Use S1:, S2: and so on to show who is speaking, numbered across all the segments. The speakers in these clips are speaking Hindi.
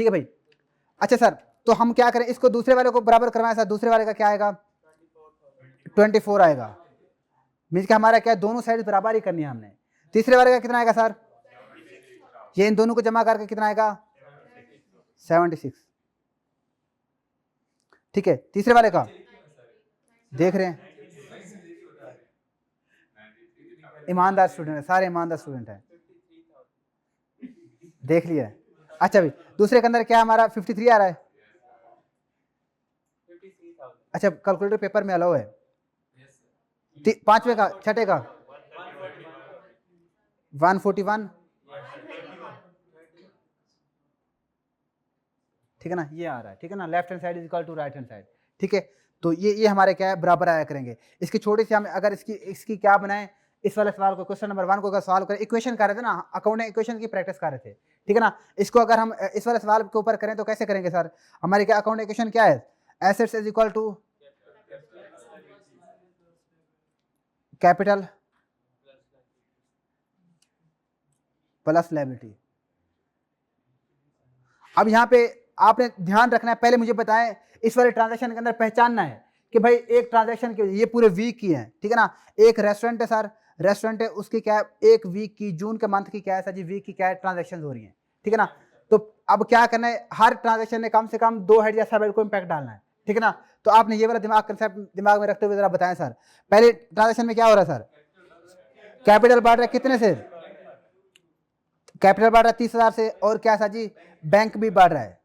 S1: ठीक है भाई। अच्छा सर, तो हम क्या करें, इसको दूसरे वाले को बराबर करवाएं सर। दूसरे वाले का क्या आएगा, 24 आएगा। मीन्स कि हमारा क्या, दोनों साइड बराबर ही करनी है हमने। तीसरे वाले का कितना आएगा सर, ये इन दोनों को जमा करके कितना आएगा, 76। ठीक है, तीसरे वाले का देख रहे हैं, ईमानदार स्टूडेंट है, सारे ईमानदार स्टूडेंट हैं, देख लिया। अच्छा भाई, दूसरे के अंदर क्या हमारा 53 आ रहा है। अच्छा, कैलकुलेटर पेपर में अलाउ है। पांचवे का, छठे का 141, ठीक है ना, ये आ रहा है, ठीक है ना, left hand side is equal to right hand side. ठीक है, तो ये हमारे क्या है, बराबर आया करेंगे। इसकी छोटी सी हम अगर इसकी क्या बनाए, इस वाले सवाल को, क्वेश्चन नंबर 1 को अगर सॉल्व करें, इक्वेशन कर रहे थे ना, अकाउंटिंग इक्वेशन की प्रैक्टिस कर रहे थे, ठीक है ना। इसको अगर हम इस वाले सवाल के ऊपर करें तो कैसे करेंगे सर, हमारी क्या अकाउंटिंग इक्वेशन क्या है, assets is equal to capital plus liability. अब यहाँ पे आपने ध्यान रखना है, पहले मुझे बताएं इस वाले ट्रांजैक्शन के अंदर पहचानना है कि भाई एक ट्रांजैक्शन के ये पूरे वीक की है, ठीक है ना। एक रेस्टोरेंट है सर, रेस्टोरेंट है, उसकी क्या है, एक वीक की, जून के मंथ की क्या है सर जी, वीक की क्या है, ट्रांजैक्शन हो रही है, ठीक है ना। तो अब क्या करना है, हर ट्रांजैक्शन में कम से कम 2 हेड या सब हेड को इम्पैक्ट डालना है, ठीक है ना। तो आपने ये वाला दिमाग कंसेप्ट दिमाग में रखते हुए जरा बताएं सर, पहले ट्रांजैक्शन में क्या हो रहा है सर, कैपिटल बढ़ रहा है कितने से, कैपिटल बढ़ रहा है 30,000 से, और क्या सर जी, बैंक भी बढ़ रहा है,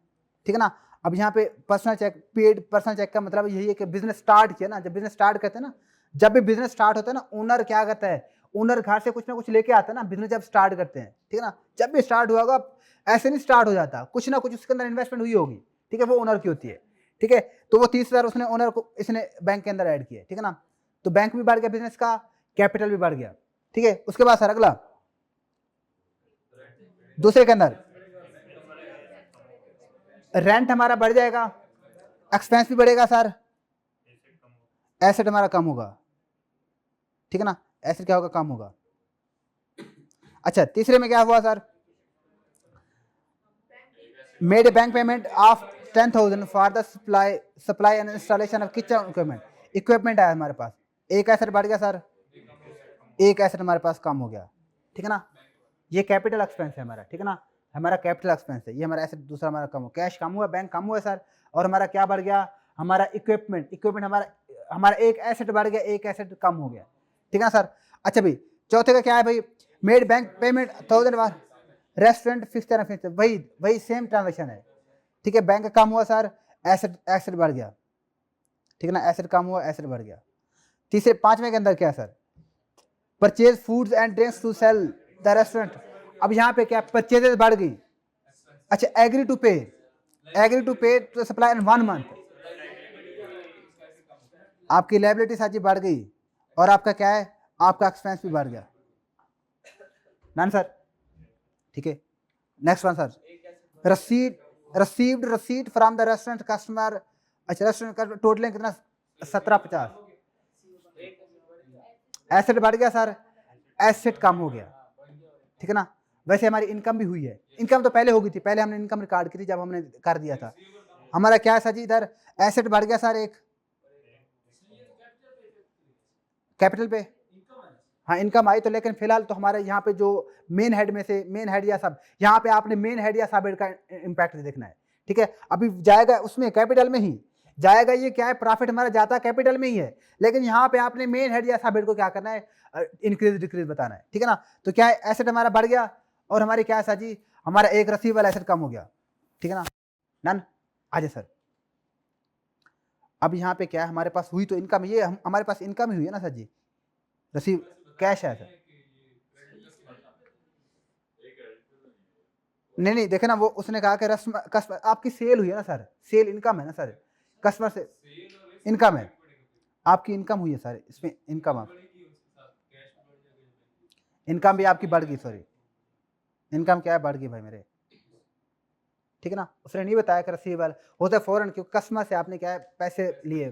S1: ठीक है ना। अब यहाँ पे personal cheque, paid personal cheque का मतलब यही है कि बिजनेस स्टार्ट किया ना, जब बिजनेस स्टार्ट करते हैं ना, जब भी बिजनेस स्टार्ट होता है ना, ओनर क्या करता है, ओनर घर से कुछ ना कुछ लेके आता है ना, बिजनेस जब स्टार्ट करते हैं, ठीक है ना। जब भी स्टार्ट हुआ होगा, ऐसे नहीं स्टार्ट हो जाता, कुछ ना कुछ उसके अंदर इन्वेस्टमेंट हुई होगी, ठीक है, वो ओनर की होती है, ठीक है। तो वो 30,000 उसने ओनर को इसने बैंक के अंदर ऐड किया, ठीक है ना। तो बैंक भी बढ़ गया बिजनेस का, कैपिटल भी बढ़ गया, ठीक है। उसके बाद सर अगला, दूसरे के अंदर रेंट हमारा बढ़ जाएगा, एक्सपेंस भी बढ़ेगा सर, एसेट हमारा कम होगा, ठीक है ना, एसेट क्या होगा, कम होगा। अच्छा, तीसरे में क्या हुआ sir, made bank payment of 10,000 for the supply and installation of kitchen equipment आया हमारे पास, एक एसेट बढ़ गया सर, एक एसेट हमारे पास कम हो गया, ठीक है ना। ये कैपिटल एक्सपेंस है हमारा, ठीक है ना, हमारा कैपिटल एक्सपेंस है, ये हमारा एसेट दूसरा हमारा कम हो, कैश कम हुआ, बैंक कम हुआ सर, और हमारा क्या बढ़ गया, हमारा इक्विपमेंट हमारा एक एसेट बढ़ गया, एक एसेट कम हो गया, ठीक है ना सर। अच्छा भाई, चौथे का क्या है भाई, मेड बैंक पेमेंट 1,000 बार, रेस्टोरेंट फिक्स, वही सेम ट्रांजेक्शन है, ठीक है। बैंक कम हुआ सर, एसेट बढ़ गया, ठीक है ना, एसेट कम हुआ, एसेट बढ़ गया। तीसरे पांचवें के अंदर क्या है sir, purchase foods and drinks to sell the restaurant. अब यहाँ पे क्या, परचेजेस बढ़ गई। अच्छा, agree to pay to supply in 1 month, आपकी लायबिलिटी साजी बढ़ गई, और आपका क्या है, आपका एक्सपेंस भी बढ़ गया, नन सर, ठीक है। नेक्स्ट वन सर, रसीद फ्रॉम द रेस्टोरेंट कस्टमर। अच्छा, रेस्टोरेंट का टोटल कितना, 1750, एसेट बढ़ गया सर, एसेट कम हो गया, ठीक है ना। वैसे हमारी इनकम भी हुई है, इनकम तो पहले हो गई थी, पहले हमने इनकम रिकॉर्ड की थी जब हमने कर दिया था। हमारा क्या है सर जी, इधर एसेट बढ़ गया सर, एक कैपिटल पे, हाँ इनकम आई तो, लेकिन फिलहाल तो हमारे यहाँ पे जो मेन हेड में से, मेन हेड या सब, यहाँ पे आपने मेन हेड या सब हेड का इम्पैक्ट देखना है, ठीक है। अभी जाएगा उसमें कैपिटल में ही जाएगा, ये क्या है, प्रॉफिट हमारा जाता कैपिटल में ही है, लेकिन यहाँ पे आपने मेन हेड या सब हेड को क्या करना है, इंक्रीज डिक्रीज बताना है, ठीक है ना। तो क्या है, एसेट हमारा बढ़ गया, और हमारी क्या है सर जी, हमारा एक रसीवेबल एसेट कम हो गया, ठीक है ना। डन, आजा सर। अब यहाँ पे क्या है, हमारे पास हुई तो इनकम, ये हमारे पास इनकम ही हुई है ना सर जी, रसीव कैश है सर। नहीं देखे ना, वो उसने कहा कि कस्टमर आपकी सेल हुई है ना सर, सेल इनकम है ना सर, कस्टमर से इनकम है, आपकी इनकम हुई है सर, इसमें इनकम इनकम भी आपकी बढ़ गई, सॉरी इनकम क्या है, बढ़ गई भाई मेरे, ठीक है ना। उसने नहीं बताया कि रिसीवेबल होता है फौरन, क्योंकि कस्टमर से आपने क्या है, पैसे लिए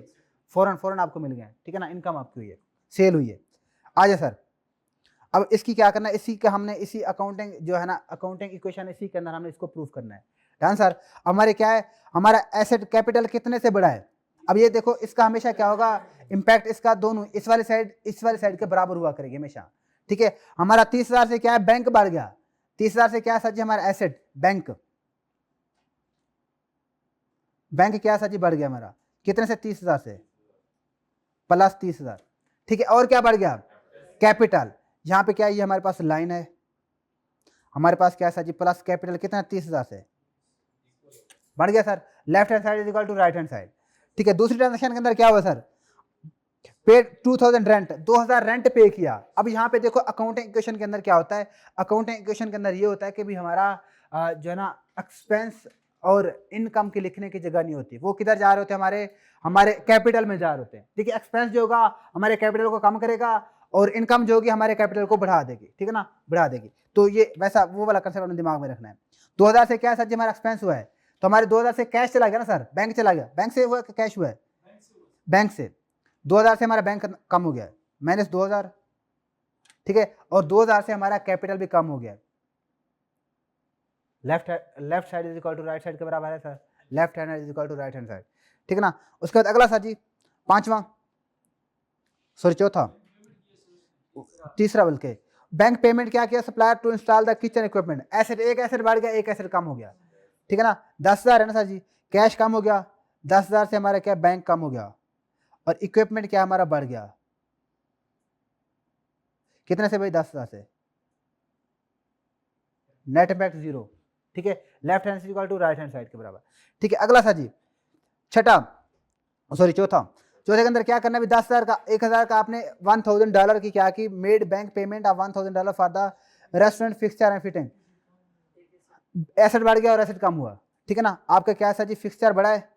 S1: फौरन आपको मिल गए, ठीक है ना, इनकम आपकी हुई है, सेल हुई है। आ जाए सर, अब इसकी क्या करना है, इसी का हमने इसी अकाउंटिंग जो है ना, अकाउंटिंग इक्वेशन इसी के अंदर हमने इसको प्रूफ करना है। Done sir. हमारे क्या है, हमारा एसेट कैपिटल कितने से बढ़ा है। अब ये देखो इसका हमेशा क्या होगा, इंपैक्ट इसका दोनों इस वाले साइड के बराबर हुआ करेगी हमेशा। ठीक है, हमारा 30,000 से क्या है, बैंक बढ़ गया। 30,000 से क्या है सर जी, हमारा एसेट बैंक क्या सर जी बढ़ गया हमारा, कितने से, 30,000 से प्लस 30,000। ठीक है, और क्या बढ़ गया, कैपिटल। यहाँ पे क्या है, ये हमारे पास लाइन है, हमारे पास क्या है सर जी, प्लस कैपिटल कितना, 30,000 से बढ़ गया sir. Left hand side is equal to right hand side. ठीक है, दूसरी ट्रांजेक्शन के अंदर क्या हुआ सर, पेड 2000 रेंट, 2000 रेंट पे किया। अब यहाँ पे देखो अकाउंटिंग इक्वेशन के अंदर क्या होता है, अकाउंटिंग इक्वेशन के अंदर ये होता है कि भी हमारा जो है ना एक्सपेंस और इनकम की लिखने की जगह नहीं होती, वो किधर जा रहे होते हैं, हमारे कैपिटल में जा रहे होते हैं। ठीक है, एक्सपेंस जो होगा हमारे कैपिटल को कम करेगा और इनकम जो होगी हमारे कैपिटल को बढ़ा देगी। ठीक है ना, बढ़ा देगी। तो ये वैसा वो वाला कंसेप्ट अपने दिमाग में रखना है। 2000 से क्या है सर जी, हमारा एक्सपेंस हुआ है, तो हमारे 2000 से कैश चला गया ना सर, बैंक चला गया, बैंक से हुआ कि कैश हुआ है, बैंक से। 2000 से हमारा बैंक कम हो गया है, माइनस 2000। ठीक है, और 2000 से हमारा कैपिटल भी कम हो गया। Left side is equal to right side के बराबर है sir, left hand is equal to right hand side. ठीक है ना, उसके बाद अगला सर जी चौथा तीसरा बल्कि, बैंक पेमेंट क्या किया, supplier to install the kitchen equipment. Asset, एक एसेट बढ़ गया, एक एसेट कम हो गया। ठीक है ना, 10,000 है ना सर जी, कैश कम हो गया, 10,000 से हमारा क्या, बैंक कम हो गया, और इक्विपमेंट क्या हमारा बढ़ गया, कितने से भाई, 10,000 से। Net impact 0। ठीक है, left hand equal to right hand side के बराबर। ठीक है, अगला सर जी चौथे के अंदर क्या करना है, 10,000 का, 1,000 का आपने $1,000 की क्या की, made bank payment of $1,000 for the restaurant fixture and fitting. Asset बढ़ गया और एसेट कम हुआ। ठीक है ना, आपका क्या है सर जी, फिक्सचर बढ़ा है,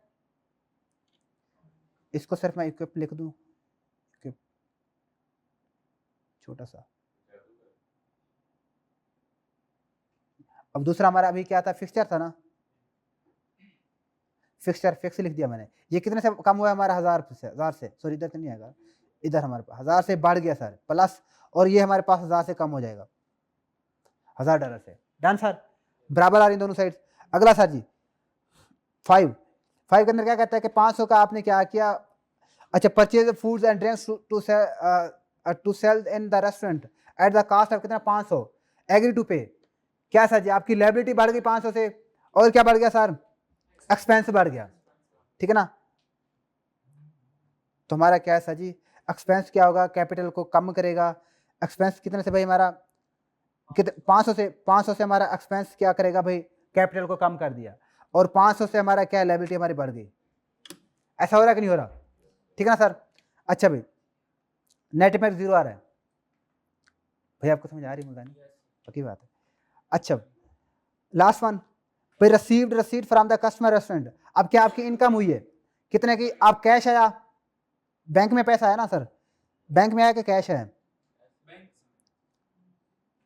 S1: इसको सिर्फ मैं इक्विप लिख दूं, छोटा सा। अब दूसरा हमारा अभी क्या था, फिक्सचर था ना, फिक्सचर फिक्स लिख दिया मैंने। ये कितने से कम हुआ है हमारा, 1000 से, सॉरी इधर तो नहीं आएगा, इधर हमारे पास 1000 से बढ़ गया सर, प्लस, और ये हमारे पास 1000 से कम हो जाएगा, $1000 से। डन सर, बराबर आ रही दोनों साइड। अगला सर जी 5 के अंदर क्या कहता है कि 500 का आपने क्या किया, अच्छा, purchase foods and drinks to sell in the restaurant at the cost of कितना, 500, एग्री टू पे। क्या सर जी, आपकी लायबिलिटी बढ़ गई 500 से, और क्या बढ़ गया सर, एक्सपेंस बढ़ गया। ठीक है ना, तो हमारा क्या है सर जी, एक्सपेंस क्या होगा, कैपिटल को कम करेगा। एक्सपेंस कितने से भाई हमारा, 500 से हमारा एक्सपेंस क्या करेगा भाई, कैपिटल को कम कर दिया, और 500 से हमारा क्या, लायबिलिटी हमारी बढ़ गई। ऐसा हो रहा है कि नहीं हो रहा। ठीक है ना सर। अच्छा भाई, नेट इम्पैक्ट 0 आ रहा है भाई, आपको समझ आ रही मुल्तानी, पक्की बात है। अच्छा, लास्ट वन भाई, रिसीव्ड रसीद फ्रॉम द कस्टमर रेस्टोरेंट। अब क्या आपकी इनकम हुई है, कितने की, आप कैश आया, बैंक में पैसा आया ना सर, बैंक में आया कि कैश है,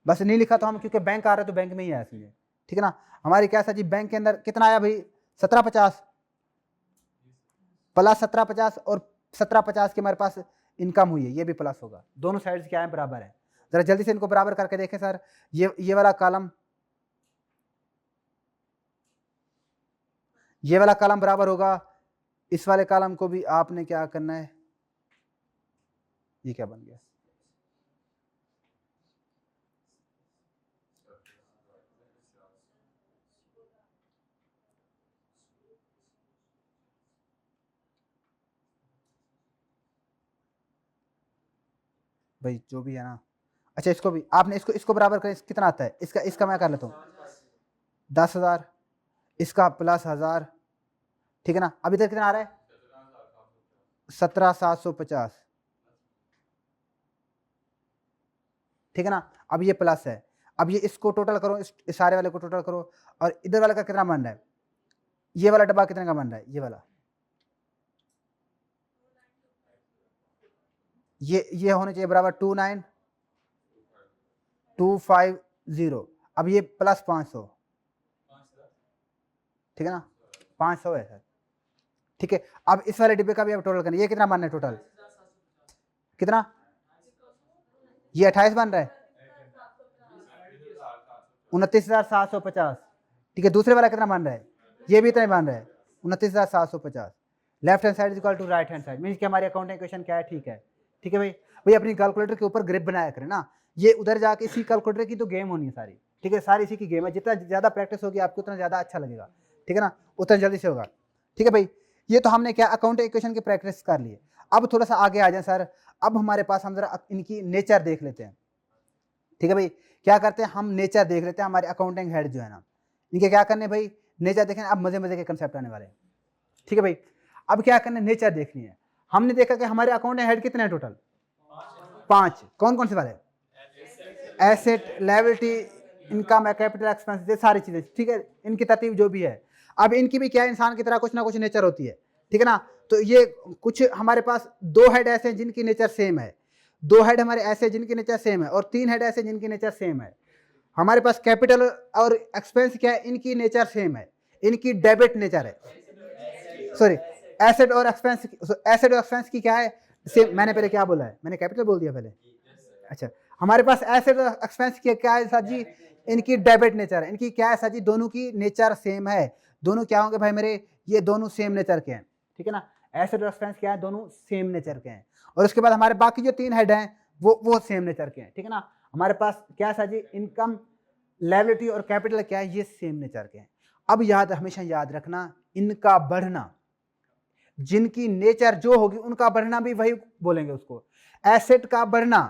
S1: बस नहीं लिखा तो हम, क्योंकि बैंक आ रहा है तो बैंक में ही आया इसलिए। ठीक है ना, हमारी क्या सर जी, बैंक के अंदर कितना आया भाई, 1750 प्लस 1750, और 1750 की हमारे पास इनकम हुई है, ये भी प्लस होगा। दोनों साइड्स क्या है, बराबर है। जरा जल्दी से इनको बराबर करके देखें सर। ये वाला कॉलम, ये वाला कॉलम बराबर होगा, इस वाले कॉलम को भी आपने क्या करना है, ये क्या बन गया, भाई जो भी है ना। अच्छा, इसको भी आपने, इसको बराबर करें, कितना आता है इसका मैं कर लेता हूँ, 10,000, इसका प्लस 1000। ठीक है ना, अब इधर कितना आ रहा है, 17,750। ठीक है ना, अब ये प्लस है, अब ये इसको टोटल करो, इस सारे वाले को टोटल करो, और इधर वाले का कितना बन रहा है, ये वाला डब्बा कितने का बन रहा है, ये वाला, ये होने चाहिए बराबर 29,250। अब ये प्लस 500। ठीक है ना, 500 है सर। ठीक है, अब इस वाले डिब्बे का भी अब टोटल करना, ये कितना बन रहा है टोटल, कितना, ये 28 बन रहा है, 29,750। ठीक है, दूसरे वाला कितना बन रहा है, ये भी इतना ही मान रहा है 29,750। Left hand side is equal to right hand side, means कि हमारी अकाउंटिंग इक्वेशन क्या है, ठीक है। ठीक है भाई, भाई अपनी कैलकुलेटर के ऊपर ग्रिप बनाया करें ना, ये उधर जाके इसी कैलकुलेटर की तो गेम होनी है सारी, ठीक है, सारी इसी की गेम है, जितना ज़्यादा प्रैक्टिस होगी आपको उतना ज़्यादा अच्छा लगेगा, ठीक है ना, उतना जल्दी से होगा। ठीक है भाई, ये तो हमने क्या अकाउंटिंग इक्वेशन की प्रैक्टिस कर ली है। अब थोड़ा सा आगे आ जाए सर, अब हमारे पास हम जरा इनकी नेचर देख लेते हैं। ठीक है भाई, क्या करते हैं हम नेचर देख लेते हैं, हमारे अकाउंटिंग हेड जो है ना, इनके क्या करने भाई, नेचर देखें। अब मजे मजे के कंसेप्ट आने वाले हैं। ठीक है भाई, अब क्या करना है, नेचर देखनी है। हमने देखा कि हमारे अकाउंटिंग हेड कितने हैं टोटल, 5। कौन कौन से वाले, asset, liability, income, capital, expense, ये सारी चीजें। ठीक है, इनकी तरतीब जो भी है, अब इनकी भी क्या इंसान की तरह कुछ ना कुछ नेचर होती है, ठीक है ना। तो ये कुछ हमारे पास 2 हेड ऐसे हैं जिनकी नेचर सेम है, 2 हेड हमारे ऐसे जिनकी नेचर सेम है, और 3 हेड ऐसे जिनकी नेचर सेम है। हमारे पास कैपिटल और एक्सपेंस क्या है, इनकी नेचर सेम है, इनकी डेबिट नेचर है, सॉरी एसेट और एक्सपेंस, एसेट और एक्सपेंस की क्या है सेम। मैंने पहले क्या बोला है, मैंने कैपिटल बोल दिया पहले। अच्छा, हमारे पास एसेट और एक्सपेंस की क्या है सर जी, इनकी डेबिट नेचर है। इनकी क्या है सर जी, दोनों की नेचर सेम है। दोनों क्या होंगे भाई मेरे, ये दोनों सेम नेचर के हैं, ठीक है ना। एसेट और एक्सपेंस क्या है, दोनों सेम नेचर के हैं। और उसके बाद हमारे बाकी जो 3 हेड हैं वो सेम नेचर के हैं, ठीक है ना। हमारे पास क्या है सर जी, इनकम, लायबिलिटी और कैपिटल क्या है, ये सेम नेचर के हैं। अब हमेशा याद रखना, इनका बढ़ना, जिनकी नेचर जो होगी उनका बढ़ना भी वही बोलेंगे उसको। एसेट का बढ़ना,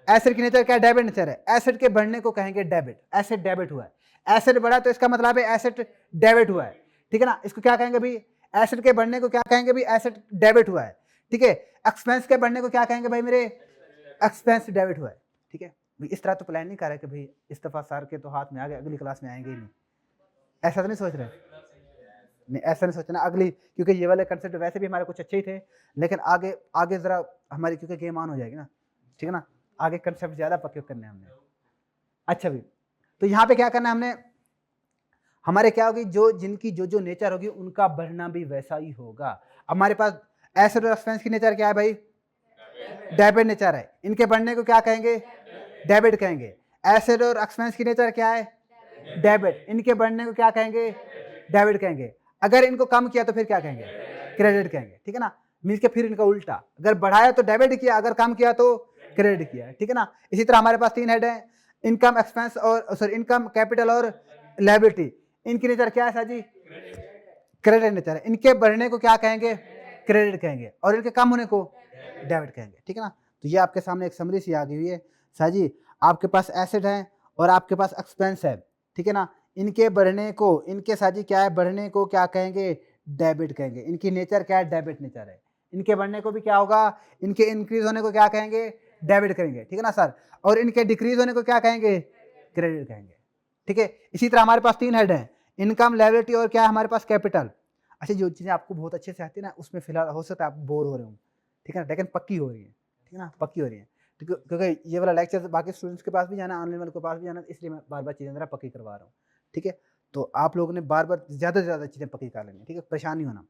S1: एसेट की नेचर क्या, डेबिट नेचर है, एसेट के बढ़ने को कहेंगे डेबिट। एसेट डेबिट हुआ है, एसेट बढ़ा तो इसका मतलब है एसेट डेबिट हुआ है, ठीक है ना। इसको क्या कहेंगे भाई, एसेट के बढ़ने को क्या कहेंगे भाई, एसेट डेबिट हुआ है, ठीक है। एक्सपेंस के बढ़ने को क्या कहेंगे भाई मेरे, एक्सपेंस डेबिट हुआ है, ठीक है। इस तरह तो प्लान नहीं कर रहे कि भाई इस दफा सर के तो हाथ में आ गए, अगली क्लास में आएंगे ही नहीं, ऐसा तो नहीं सोच रहे। नहीं, ऐसा नहीं सोचना अगली, क्योंकि ये वाले कंसेप्ट वैसे भी हमारे कुछ अच्छे ही थे, लेकिन आगे आगे जरा हमारी क्योंकि गेम ऑन हो जाएगी ना, ठीक है ना, आगे कंसेप्ट ज्यादा पक्के करने हैं हमने। अच्छा भी, तो यहाँ पे क्या करना है हमने, हमारे क्या होगी, जो जिनकी जो जो नेचर होगी उनका बढ़ना भी वैसा ही होगा। अब हमारे पास एसेट और एक्सपेंस की नेचर क्या है भाई, डेबिट नेचर है, इनके बढ़ने को क्या कहेंगे, डेबिट कहेंगे। एसेट और एक्सपेंस की नेचर क्या है, डेबिट, इनके बढ़ने को क्या कहेंगे, डेबिट कहेंगे। अगर इनको कम किया तो फिर क्या कहेंगे, क्रेडिट कहेंगे, ठीक है ना। मीन्स के फिर इनका उल्टा, अगर बढ़ाया तो डेबिट किया, अगर कम किया तो क्रेडिट किया, ठीक है ना। इसी तरह हमारे पास 3 हेड हैं, इनकम, एक्सपेंस और सॉरी इनकम, कैपिटल और लायबिलिटी। इनकी नेचर क्या है सर जी, क्रेडिट नेचर है। इनके बढ़ने को क्या कहेंगे, क्रेडिट कहेंगे, और इनके कम होने को डेबिट कहेंगे, ठीक है ना। तो ये आपके सामने एक समरी सी आ गई हुई है सर जी। आपके पास एसेट है और आपके पास एक्सपेंस है, ठीक है ना। इनके बढ़ने को, इनके साथ जी क्या है, बढ़ने को क्या कहेंगे, डेबिट कहेंगे। इनकी नेचर क्या है, डेबिट नेचर है। इनके बढ़ने को भी क्या होगा, इनके इंक्रीज होने को क्या कहेंगे, डेबिट करेंगे, ठीक है ना सर। और इनके डिक्रीज होने को क्या कहेंगे, क्रेडिट कहेंगे, ठीक है। इसी तरह हमारे पास 3 हेड हैं, इनकम, लायबिलिटी और क्या है हमारे पास, कैपिटल। अच्छा, जो चीज़ें आपको बहुत अच्छे से आती है ना, उसमें फिलहाल हो सकता है आप बोर हो रहे हो, ठीक है ना, लेकिन पक्की हो रही है, ठीक है ना, पक्की हो रही है। क्योंकि ये वाला लेक्चर बाकी स्टूडेंट्स के पास भी जाना, ऑनलाइन वालों के पास भी जाना, इसलिए मैं बार बार चीज़ें जरा पक्की करवा रहा हूँ, ठीक है। तो आप लोगों ने बार बार ज़्यादा से ज़्यादा चीज़ें पक्की कर लेनी, ठीक है, परेशान नहीं होना,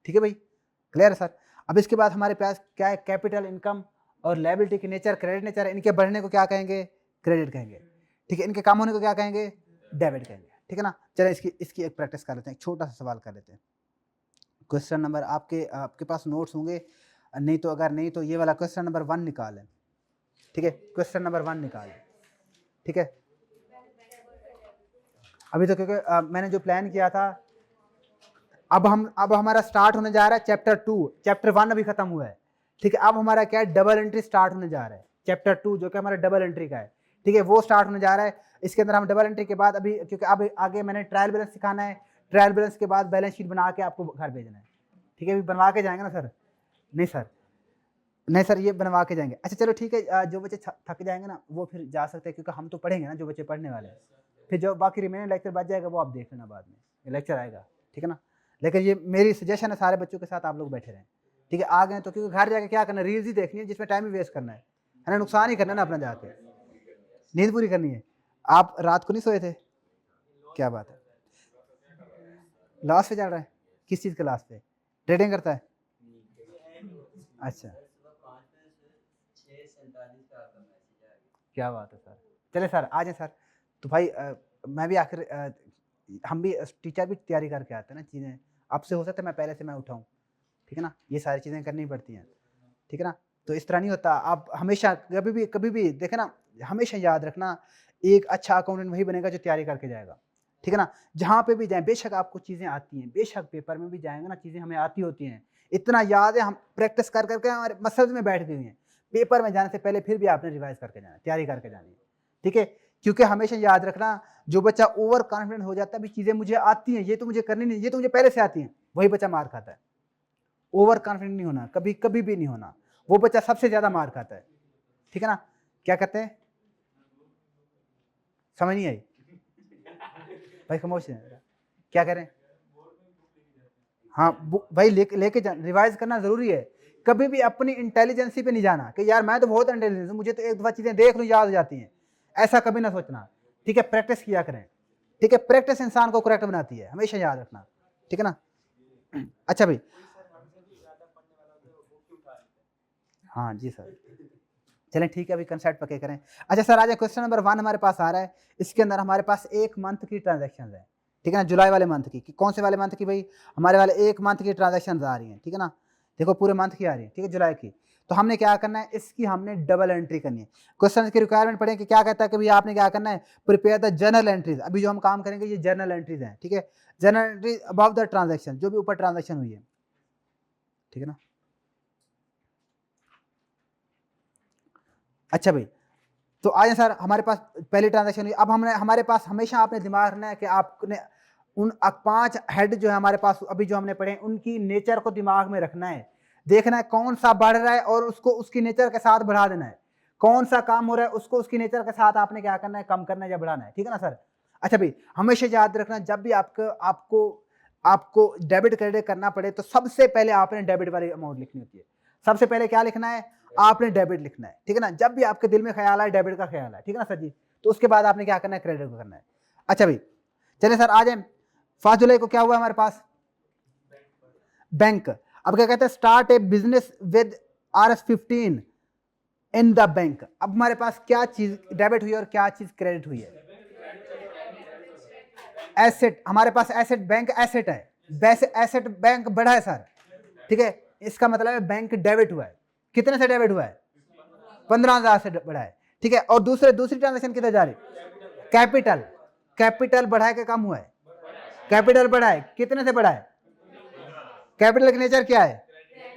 S1: ठीक है भाई, क्लियर है सर। अब इसके बाद हमारे पास क्या है, कैपिटल, इनकम और लायबिलिटी की नेचर क्रेडिट नेचर है। इनके बढ़ने को क्या कहेंगे, क्रेडिट कहेंगे, ठीक है। इनके कम होने को क्या कहेंगे, डेबिट कहेंगे, ठीक है ना। चलिए इसकी इसकी एक प्रैक्टिस कर लेते हैं, एक छोटा सा सवाल कर लेते हैं। क्वेश्चन नंबर आपके आपके पास नोट्स होंगे, नहीं तो अगर नहीं तो ये वाला क्वेश्चन नंबर 1 निकालें, ठीक है, क्वेश्चन नंबर 1 निकालें, ठीक है। अभी तो क्योंकि मैंने जो प्लान किया था, अब हमारा स्टार्ट होने जा रहा है चैप्टर 2, चैप्टर 1 अभी खत्म हुआ है, ठीक है। अब हमारा क्या है, डबल एंट्री स्टार्ट होने जा रहा है, चैप्टर 2 जो कि हमारा डबल एंट्री का है, ठीक है, वो स्टार्ट होने जा रहा है। इसके अंदर हम डबल एंट्री के बाद अभी, क्योंकि अब आगे मैंने ट्रायल बैलेंस सिखाना है, ट्रायल बैलेंस के बाद बैलेंस शीट बना के आपको घर भेजना है, ठीक है। अभी बनवा के जाएंगे ना सर, नहीं सर, नहीं सर, ये बनवा के जाएंगे। अच्छा चलो ठीक है, जो बच्चे थक जाएंगे ना वो फिर जा सकते हैं, क्योंकि हम तो पढ़ेंगे ना, जो बच्चे पढ़ने वाले हैं। फिर जो बाकी रिमेनिंग लेक्चर बच जाएगा वो आप देख लेना बाद में, ये लेक्चर आएगा, ठीक है ना। लेकिन ये मेरी सजेशन है, सारे बच्चों के साथ आप लोग बैठे रहें, ठीक है। आ गए तो, क्योंकि घर जाके क्या करना है, रील्स ही देखनी है जिसमें टाइम ही वेस्ट करना है ना, नुकसान ही करना है ना अपना जाके, नींद पूरी करनी है। आप रात को नहीं सोए थे, क्या बात है, लास्ट पे चल रहा है, किस चीज़ के लास्ट पे, ट्रेडिंग करता है, अच्छा क्या बात है सर। चले सर आ जाए सर। तो भाई मैं भी आखिर हम भी टीचर भी तैयारी करके आते हैं ना चीज़ें, आपसे हो सकता है मैं पहले से मैं उठाऊँ, ठीक है ना? ये सारी चीज़ें करनी पड़ती हैं, ठीक है ना? तो इस तरह नहीं होता, आप हमेशा कभी भी देखें ना, हमेशा याद रखना, एक अच्छा अकाउंटेंट वही बनेगा जो तैयारी करके जाएगा, ठीक है ना? जहाँ पे भी जाएँ, बेशक आपको चीज़ें आती हैं, बेशक पेपर में भी जाएँगे ना चीज़ें हमें आती होती हैं, इतना याद है, हम प्रैक्टिस कर के हमारे मसल्स में बैठ गई हैं। पेपर में जाने से पहले फिर भी आपने रिवाइज़ करके जाना है, तैयारी करके जानी है, ठीक है? क्योंकि हमेशा याद रखना, जो बच्चा ओवर कॉन्फिडेंट हो जाता है, अभी चीज़ें मुझे आती हैं, ये तो मुझे करनी नहीं, ये तो मुझे पहले से आती हैं, वही बच्चा मार खाता है। ओवर कॉन्फिडेंट नहीं होना, कभी भी नहीं होना, वो बच्चा सबसे ज़्यादा मार खाता है, ठीक है ना? क्या कहते हैं? समझ नहीं आई? भाई खामोश हैं, क्या कह रहे हैं? हाँ, भाई लेके जा, रिवाइज़ करना ज़रूरी है। कभी भी अपनी इंटेलिजेंसी पे नहीं जाना कि यार मैं तो बहुत इंटेलिजेंट हूँ, मुझे तो एक दफ़ा चीज़ें देख लूँ याद हो जाती हैं। ऐसा कभी ना सोचना, ठीक है? प्रैक्टिस किया करें, ठीक है? प्रैक्टिस इंसान को करेक्ट बनाती है, हमेशा याद रखना, ठीक है ना? अच्छा भाई। हाँ जी सर। चलें ठीक है, अभी कंसेप्ट पक्के करें। अच्छा सर, आज क्वेश्चन नंबर 1 हमारे पास आ रहा है। इसके अंदर हमारे पास 1 मंथ की ट्रांज़ैक्शंस है, ठीक है ना? जुलाई वाले मंथ की, कि कौन से वाले मंथ की भई? हमारे वाले 1 मंथ की ट्रांज़ैक्शंस आ रही हैं, ठीक है ना? देखो पूरे मंथ की आ रही है, ठीक है, जुलाई की। तो हमने क्या करना है, इसकी हमने डबल एंट्री करनी है। क्वेश्चन की रिक्वायरमेंट पढ़ें कि क्या कहता है कि भई आपने क्या करना है, प्रिपेयर द जर्नल एंट्रीज़। अभी जो हम काम करेंगे ये जर्नल एंट्रीज़ हैं, ठीक है? Journal entry about the transaction, जो भी ऊपर ट्रांज़ैक्शन हुई है, ठीक है ना? अच्छा भई, तो आइए सर, हमारे पास पहली ट्रांज़ैक्शन हुई। अब हमने हमारे पास हमेशा आपने दिमाग रखना है कि आपने उन 5 हेड जो है हमारे पास अभी जो हमने पढ़े हैं, उनकी नेचर को दिमाग में रखना है। देखना है कौन-सा बढ़ रहा है और उसको उसकी नेचर के साथ बढ़ा देना है। कौन-सा काम हो रहा है उसको उसकी नेचर के साथ आपने क्या करना है, कम करना है या बढ़ाना है। ठीक है ना सर? अच्छा भई, हमेशा याद रखना, जब भी आपको आपको आपको डेबिट क्रेडिट करना पड़े तो सबसे पहले आपने डेबिट वाली अमाउंट लिखनी होती है। सबसे पहले क्या लिखना है? आपने डेबिट लिखना है, ठीक है ना? जब भी आपके दिल में ख्याल आए डेबिट का ख्याल आए, ठीक है ना सर जी? तो उसके बाद आपने क्या करना है, क्रेडिट को करना है। अच्छा भाई, चलिए सर आ जाए। 5 जुलाई को क्या हुआ हमारे पास? बैंक। अब क्या कहते हैं, start A business with RS15 in the bank. अब हमारे पास क्या चीज डेबिट हुई और क्या चीज क्रेडिट हुई है? एसेट। हमारे पास एसेट, बैंक एसेट है, वैसे एसेट बैंक बढ़ा है सर, ठीक है? इसका मतलब है बैंक डेबिट हुआ है। कितने से डेबिट हुआ है? 15,000 से बढ़ा है, ठीक है? और दूसरी ट्रांजेक्शन किधर जा रही है? कैपिटल। कैपिटल बढ़ा है कि कम हुआ है? कैपिटल बढ़ा है, कितने से बढ़ा है? कैपिटल का नेचर क्या है?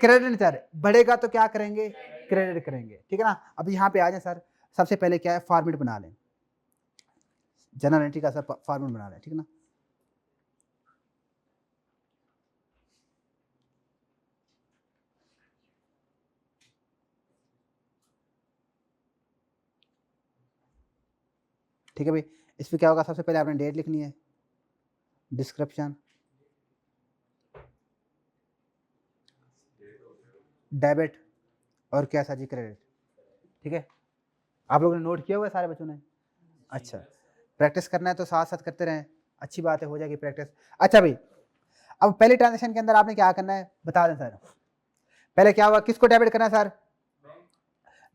S1: Credit nature. बढ़ेगा तो क्या करेंगे? क्रेडिट करेंगे, ठीक है ना? अब यहाँ पे आ जाए सर, सबसे पहले क्या है, फॉर्मेट बना लें, जनरल एंट्री का सब फॉर्मेट बना लें, ठीक है ना? ठीक है भाई, इसमें क्या होगा, सबसे पहले आपने डेट लिखनी है, डिस्क्रिप्शन, डेबिट और क्या सर जी, क्रेडिट, ठीक है? आप लोगों ने नोट किया हुआ है सारे बच्चों ने? अच्छा, प्रैक्टिस करना है तो साथ साथ करते रहें, अच्छी बात है, हो जाएगी प्रैक्टिस। अच्छा भाई, अब पहले ट्रांजेक्शन के अंदर आपने क्या करना है बता दें सर। पहले क्या हुआ, किसको डेबिट करना है सर?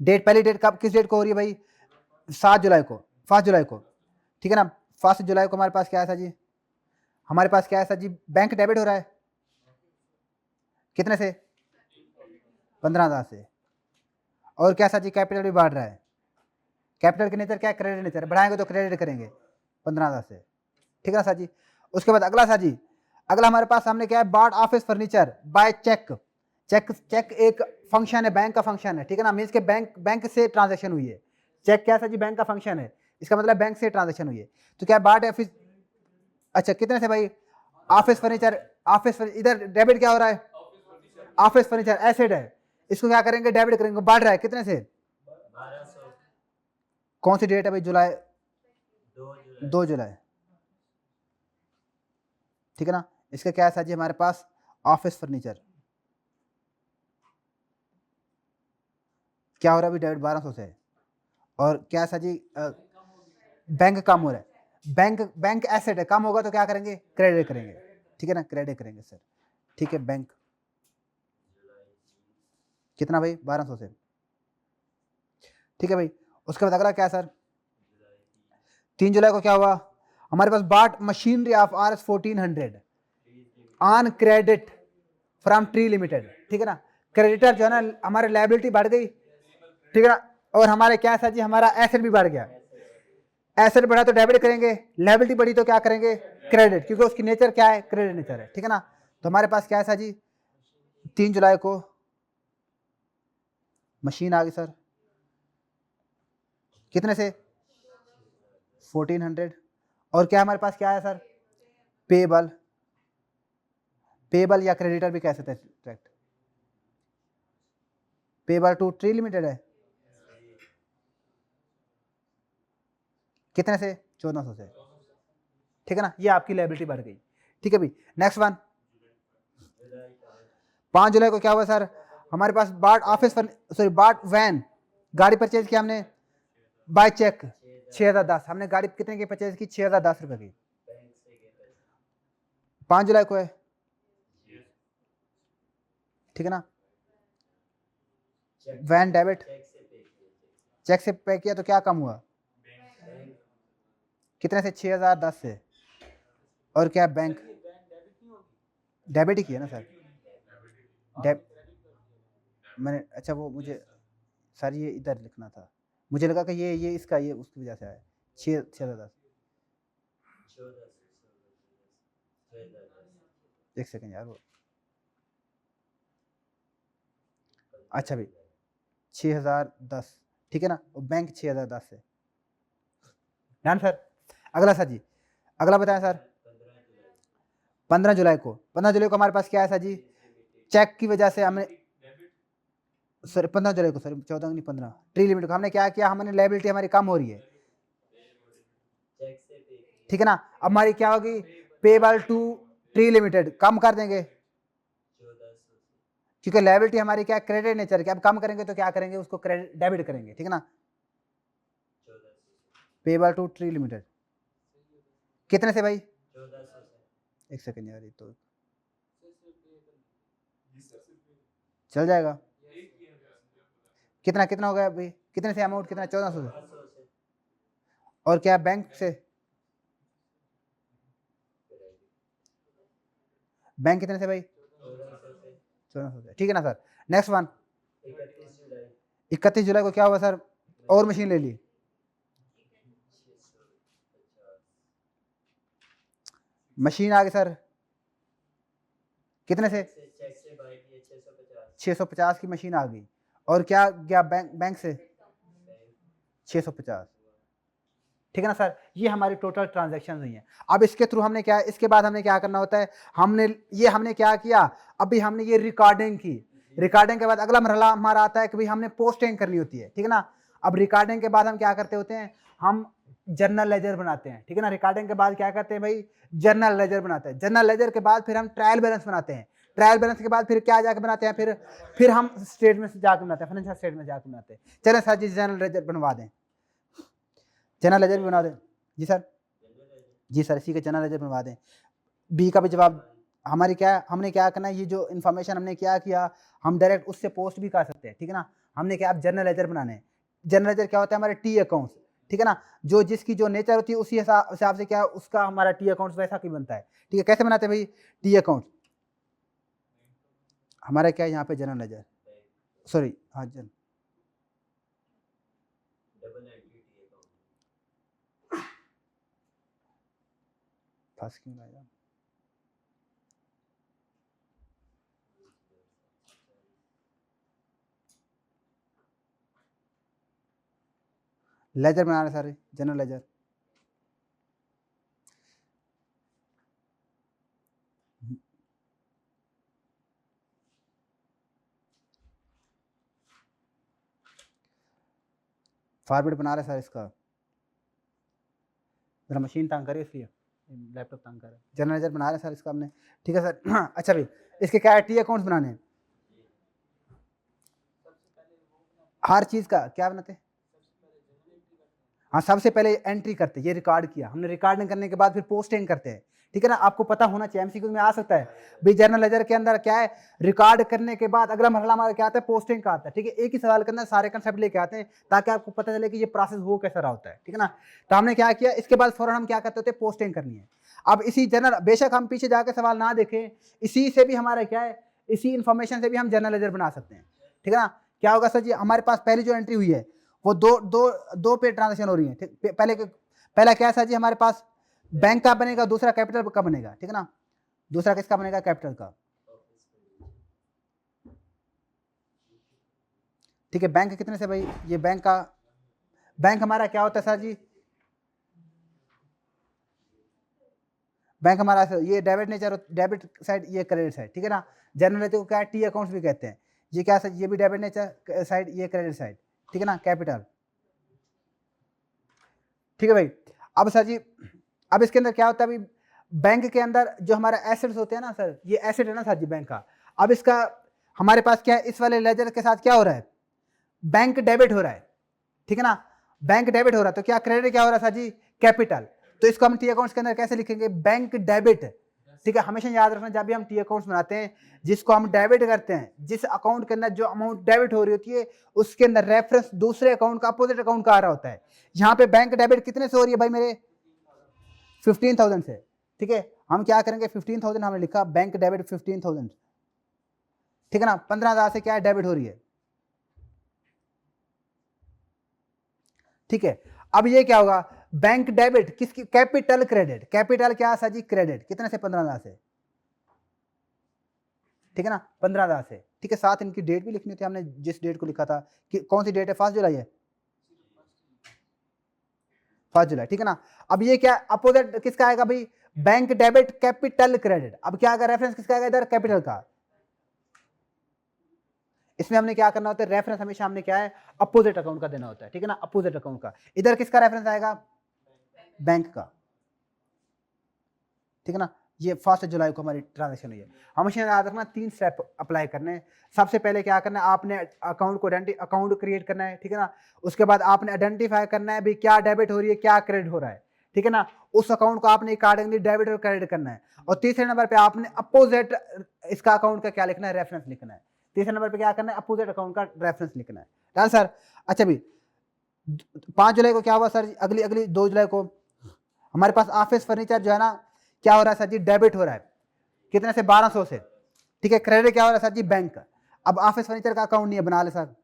S1: डेट, पहली डेट कब, किस डेट को हो रही है भाई? 7 जुलाई को, 5 जुलाई को, ठीक है ना? 5 जुलाई को हमारे पास क्या है सर जी? हमारे पास क्या है सर जी? बैंक डेबिट हो रहा है, कितने से? 15,000 से। और क्या सर जी, कैपिटल भी बढ़ रहा है। कैपिटल का नेचर क्या है? Credit nature. बढ़ाएंगे तो क्रेडिट करेंगे 15,000 से, ठीक है ना सर जी? उसके बाद अगला सर जी, अगला हमारे पास सामने क्या है, bought office furniture by cheque. Cheque एक फंक्शन है, बैंक का फंक्शन है, ठीक है ना? मीन्स के बैंक से ट्रांजेक्शन हुई है। चेक क्या है सर जी? बैंक का फंक्शन है, इसका मतलब बैंक से ट्रांजेक्शन हुई है। तो क्या बॉट ऑफिस, अच्छा कितने से भाई? ऑफिस फर्नीचर, इधर डेबिट क्या हो रहा है? ऑफिस फर्नीचर एसेट है, इसको क्या करेंगे? डेबिट करेंगे, बढ़ रहा है कितने से?
S2: 1200।
S1: कौन सी डेट है भाई? जुलाई, 2 जुलाई, ठीक है ना? इसका क्या है सर जी हमारे पास? ऑफिस फर्नीचर क्या हो रहा है अभी? डेबिट 1200 से। और क्या है सर जी? बैंक कम हो रहा है, बैंक एसेट है, कम होगा तो क्या करेंगे? क्रेडिट करेंगे, ठीक है ना? क्रेडिट करेंगे सर, ठीक है? बैंक कितना भाई? 1200 से, ठीक है भाई? उसके बाद अगला क्या है सर? 3 जुलाई को क्या हुआ? हमारे पास बाट machinery of RS 1400 on credit from tree limited, ठीक है ना। क्रेडिटर जो है ना, हमारी लायबिलिटी बढ़ गई, ठीक है ना, और हमारे क्या है जी, हमारा एसेट भी बढ़ गया। एसेट बढ़ा तो डेबिट करेंगे, लायबिलिटी बढ़ी तो क्या करेंगे, क्रेडिट, क्योंकि उसकी नेचर क्या है, क्रेडिट नेचर है, ठीक है ना। तो हमारे पास क्या है जी, 3 जुलाई को मशीन आ गई सर, कितने से, 1400। और क्या हमारे पास क्या है सर, पेबल, पेबल या क्रेडिटर भी कह सकते हैं direct, payable to tree limited है, कितने से, 1400 से, ठीक है ना। ये आपकी लायबिलिटी बढ़ गई, ठीक है भाई। नेक्स्ट वन, 5 जुलाई को क्या हुआ सर, हमारे पास बाट ऑफिस सॉरी बाट वैन, गाड़ी परचेज किया हमने बाय चेक 6010, हमने गाड़ी कितने की परचेज की, 6010 रुपए की, 5 जुलाई को है, ठीक है ना। वैन डेबिट, चेक से पे किया तो क्या कम हुआ, कितने से, 6010 से। और क्या बैंक डेबिट ही किया ना सर, मैंने, अच्छा वो मुझे सर ये इधर लिखना था, मुझे लगा कि ये इसका, ये उसकी वजह से आया, 6010। एक सेकंड यार, वो अच्छा भाई 6010, ठीक है ना, और बैंक 6010 से, डन सर। अगला सर जी, अगला बताएं सर, 15 जुलाई को, 15 जुलाई को हमारे पास क्या है सर जी, चेक की वजह से हमने, सर 15 जुलाई को, सर 14 नहीं 15, ट्री लिमिट को हमने क्या किया, हमने लायबिलिटी हमारी कम हो रही है, ठीक है ना। अब हमारी क्या होगी, पेबल टू ट्री लिमिटेड कम कर देंगे, क्योंकि लायबिलिटी हमारी क्या, क्रेडिट नेचर की, अब कम करेंगे तो क्या करेंगे, उसको क्रेडिट डेबिट करेंगे, ठीक है ना। पेबल टू ट्री लिमिटेड कितने से भाई, एक सेकंड यार, ये तो चल जाएगा, कितना कितना हो गया भाई, कितने से अमाउंट, कितना, 1400 से। और क्या बैंक से, बैंक कितने से भाई, 1400 से, ठीक है ना सर। नेक्स्ट वन, 31 जुलाई को क्या हुआ सर, और मशीन ले ली, मशीन आ गई सर, कितने से, 650 की मशीन आ गई। और क्या गया, बैंक से 650, ठीक है ना सर। ये हमारी टोटल ट्रांजैक्शन हुई हैं। अब इसके थ्रू हमने क्या, इसके बाद हमने क्या करना होता है, हमने क्या किया, अभी हमने ये रिकॉर्डिंग की, रिकॉर्डिंग के बाद अगला मरहला हमारा आता है कि भाई हमने पोस्टिंग करनी होती है, ठीक है ना। अब रिकॉर्डिंग के बाद हम क्या करते होते हैं, हम जर्नल लेजर बनाते हैं, ठीक है ना। रिकॉर्डिंग के बाद क्या करते हैं भाई, जर्नल लेजर बनाते हैं, जर्नल लेजर के बाद फिर हम ट्रायल बैलेंस बनाते हैं, ट्रायल बैलेंस के बाद फिर क्या जाकर बनाते हैं, फिर हम स्टेटमेंट से जाकर बनाते हैं, फाइनेंशियल स्टेटमेंट जाकर बनाते हैं। चलें सर जी, जर्नल लेजर बनवा दें, जनरल लेजर भी बना दें, जी सर, जी सर, इसी का जनरल लेजर बनवा दें। बी का भी जवाब हमारी क्या है, हमने क्या करना है, ये जो इन्फॉर्मेशन हमने क्या किया, हम डायरेक्ट उससे पोस्ट भी कर सकते हैं, ठीक है ना। हमने क्या, अब जनरल लेजर बनाने हैं। जनरल लेजर क्या होता है, हमारे टी अकाउंट्स, ठीक है ना, जो जिसकी जो नेचर होती है उसी हिसाब से क्या उसका हमारा टी अकाउंट्स वैसा की बनता है, ठीक है। कैसे बनाते हैं भाई टी अकाउंट, हमारा क्या है यहाँ पे जनरल लेजर, सॉरी हाँ जन फंस क्यों आया, लेजर बना रहे सारे, जनरल लेजर, फॉर्मेट बना रहे सर इसका, मेरा मशीन तंग करे इसलिए लैपटॉप तंग कर रहा है। जनरल लेजर बना रहे सर इसका हमने, ठीक है सर। अच्छा भाई, इसके क्या है, टी अकाउंट्स बनाने हैं, हर चीज़ का क्या बनाते हैं, हाँ सबसे पहले एंट्री करते हैं, ये रिकॉर्ड किया हमने, रिकॉर्डिंग करने के बाद फिर पोस्टिंग करते हैं, ठीक है ना, आपको पता होना चाहिए, एमसीक्यू में आ सकता है भाई जर्नल लेजर के अंदर क्या है, रिकॉर्ड करने के बाद अगला मरहला हमारा क्या आता है, पोस्टिंग का आता है। ठीक है, एक ही सवाल के अंदर सारे कंसेप्ट लेके आते हैं ताकि आपको पता चले कि ये प्रोसेस हो कैसा रहा होता है। ठीक है ना, तो हमने क्या किया, इसके बाद फौरन हम क्या करते होते हैं, पोस्टिंग करनी है। अब इसी जर्नल, बेशक हम पीछे जाकर सवाल ना देखें, इसी से भी हमारा क्या है, इसी इंफॉर्मेशन से भी हम जर्नल लेजर बना सकते हैं। ठीक है ना, क्या होगा सर जी, हमारे पास पहली जो एंट्री हुई है वो दो पे ट्रांजेक्शन हो रही है। ठीक, पहला क्या है सर जी, हमारे पास बैंक का बनेगा, दूसरा कैपिटल का बनेगा। ठीक है ना, दूसरा किसका बनेगा, कैपिटल का। ठीक है, बैंक कितने से भाई, ये बैंक का, बैंक हमारा क्या होता है सर जी, बैंक हमारा ये डेबिट नेचर, डेबिट साइड, ये क्रेडिट साइड। ठीक है ना, जनरल नेचर को क्या है, टी अकाउंट्स भी कहते हैं। ये क्या सर, ये भी डेबिट नेचर साइड, ये क्रेडिट साइड। ठीक है ना, कैपिटल। ठीक है भाई, अब सर जी, अब इसके अंदर क्या होता है, अभी बैंक के अंदर जो हमारे एसेट्स होते हैं ना सर, ये एसेट है ना सर जी बैंक का। अब इसका हमारे पास क्या है, इस वाले लेजर के साथ क्या हो रहा है, बैंक डेबिट हो रहा है। ठीक है ना, बैंक डेबिट हो रहा है, तो क्या क्रेडिट क्या हो रहा है सर जी, कैपिटल। तो इसको हम टी अकाउंट्स के अंदर कैसे लिखेंगे, बैंक डेबिट। ठीक है, हमेशा याद रखना जब भी हम टी अकाउंट्स बनाते हैं, जिसको हम डेबिट करते हैं, जिस अकाउंट के अंदर जो अमाउंट डेबिट हो रही होती है, उसके अंदर रेफरेंस दूसरे अकाउंट का, अपोजिट अकाउंट का आ रहा होता है। यहाँ पे बैंक डेबिट कितने से हो रही है भाई मेरे, 15,000 से। ठीक है, हम क्या करेंगे, 15,000 हमने लिखा, बैंक डेबिट 15,000। ठीक है ना, 15,000 से क्या है, डेबिट हो रही है। ठीक है, अब ये क्या होगा, बैंक डेबिट किसकी, कैपिटल क्रेडिट। कैपिटल क्या है जी, क्रेडिट, कितने से, 15,000 से। ठीक है ना, 15,000 से। ठीक है, साथ इनकी डेट भी लिखनी थी, हमने जिस डेट को लिखा था कि कौन सी डेट है, 1 जुलाई है, 1 जुलाई। ठीक है ना, अब ये क्या, अपोजिट किसका आएगा भाई, बैंक डेबिट कैपिटल क्रेडिट। अब क्या आएगा, रेफरेंस किसका आएगा इधर, कैपिटल का। इसमें हमने क्या करना होता है, रेफरेंस हमेशा हमने क्या है, अपोजिट अकाउंट का देना होता है। ठीक है ना, अपोजिट अकाउंट का। इधर किसका रेफरेंस आएगा, बैंक का। ठीक है ना, ये 1 जुलाई को हमारी ट्रांजेक्शन हुई है। हमेशा याद रखना 3 स्टेप अप्लाई करने हैं। सबसे पहले क्या करना है, आपने अकाउंट को अकाउंट क्रिएट करना है। ठीक है ना, उसके बाद आपने आइडेंटिफाई करना है भी क्या डेबिट हो रही है, क्या क्रेडिट हो रहा है। ठीक है ना, उस अकाउंट को आपने अकॉर्डिंगली डेबिट और क्रेडिट करना है। और तीसरे नंबर पे आपने अपोजिट इसका अकाउंट का क्या लिखना है, रेफरेंस लिखना है। तीसरे नंबर पे क्या करना है, अपोजिट अकाउंट का रेफरेंस लिखना है। Done sir. अच्छा भी 5 जुलाई को क्या हुआ सर, अगली अगली 2 जुलाई को हमारे पास ऑफिस फर्नीचर जो है ना, क्या हो रहा है सर जी, डेबिट हो रहा है, कितने से, 1200 से। ठीक है, क्रेडिट क्या हो रहा है सर जी, बैंक का। अब ऑफिस फर्नीचर का अकाउंट नहीं है, बना ले सर,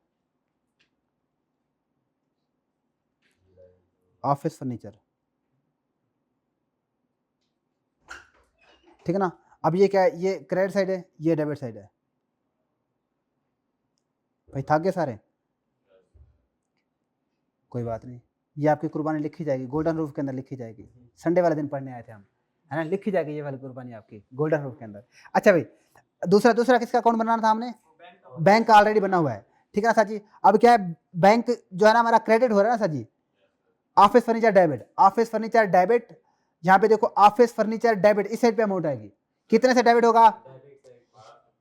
S1: ऑफिस फर्नीचर। ठीक है ना, अब ये क्या है, ये क्रेडिट साइड है, ये डेबिट साइड है। भाई थक गए सारे, कोई बात नहीं, ये आपकी कुर्बानी लिखी जाएगी, गोल्डन रूफ के अंदर लिखी जाएगी। संडे वाले दिन पढ़ने आए थे हम, है ना, लिखी जाएगी ये वाली कुर्बानी आपकी गोल्डन रूफ के अंदर। अच्छा भाई, दूसरा दूसरा किसका अकाउंट बनाना था हमने, बैंक का ऑलरेडी बना हुआ है। ठीक है ना सर जी, अब क्या है, बैंक जो है ना हमारा क्रेडिट हो रहा है ना sir ji, office furniture debit, office furniture debit. यहाँ पे देखो ऑफिस फर्नीचर डेबिट, इस साइड पे अमाउंट आएगी, कितने से डेबिट होगा,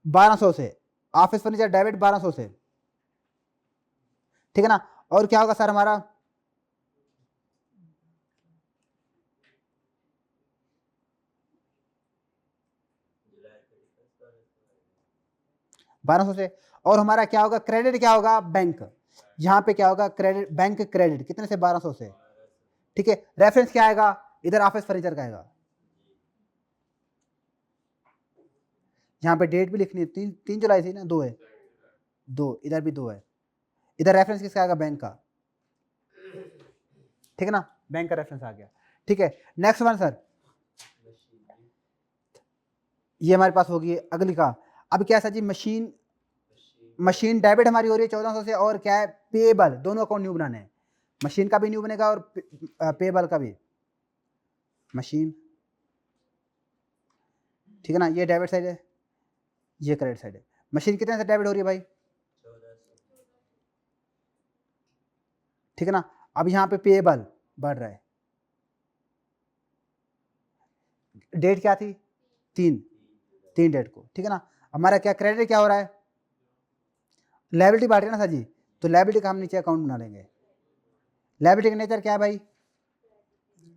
S1: 1200 से। ऑफिस फर्नीचर डेबिट 1200 से। ठीक है ना, और क्या होगा सर हमारा, 1200 से। और हमारा क्या होगा, क्रेडिट क्या होगा, बैंक। यहाँ पे क्या होगा, क्रेडिट, बैंक क्रेडिट कितने से, 1200 से। ठीक है, रेफरेंस क्या आएगा, इधर ऑफिस फर्नीचर का आएगा। यहाँ पे डेट भी लिखनी है, 3 जुलाई थी ना, 2 है, 2 इधर भी 2 है। इधर रेफरेंस किसका आएगा, बैंक का। ठीक है ना, बैंक का रेफरेंस आ गया। ठीक है, नेक्स्ट वन सर, ये हमारे पास होगी अगली का। अब क्या है सर जी, मशीन, मशीन डेबिट हमारी हो रही है 1400 से, और क्या है, पेबल, दोनों अकाउंट न्यू बनाने हैं। मशीन का भी न्यू बनेगा और पेबल का भी, मशीन। ठीक है ना, ये डेबिट साइड है, ये क्रेडिट साइड है। मशीन कितने से डेबिट हो रही है भाई, 1400। ठीक है ना, अब यहाँ पे पेबल बढ़ रहा है, डेट क्या थी, 3 डेट को। ठीक है ना, हमारा क्या क्रेडिट क्या हो रहा है, लायबिलिटी बढ़ रही है ना सर जी, तो लायबिलिटी का हम नीचे अकाउंट बना लेंगे। लायबिलिटी का नेचर क्या है भाई,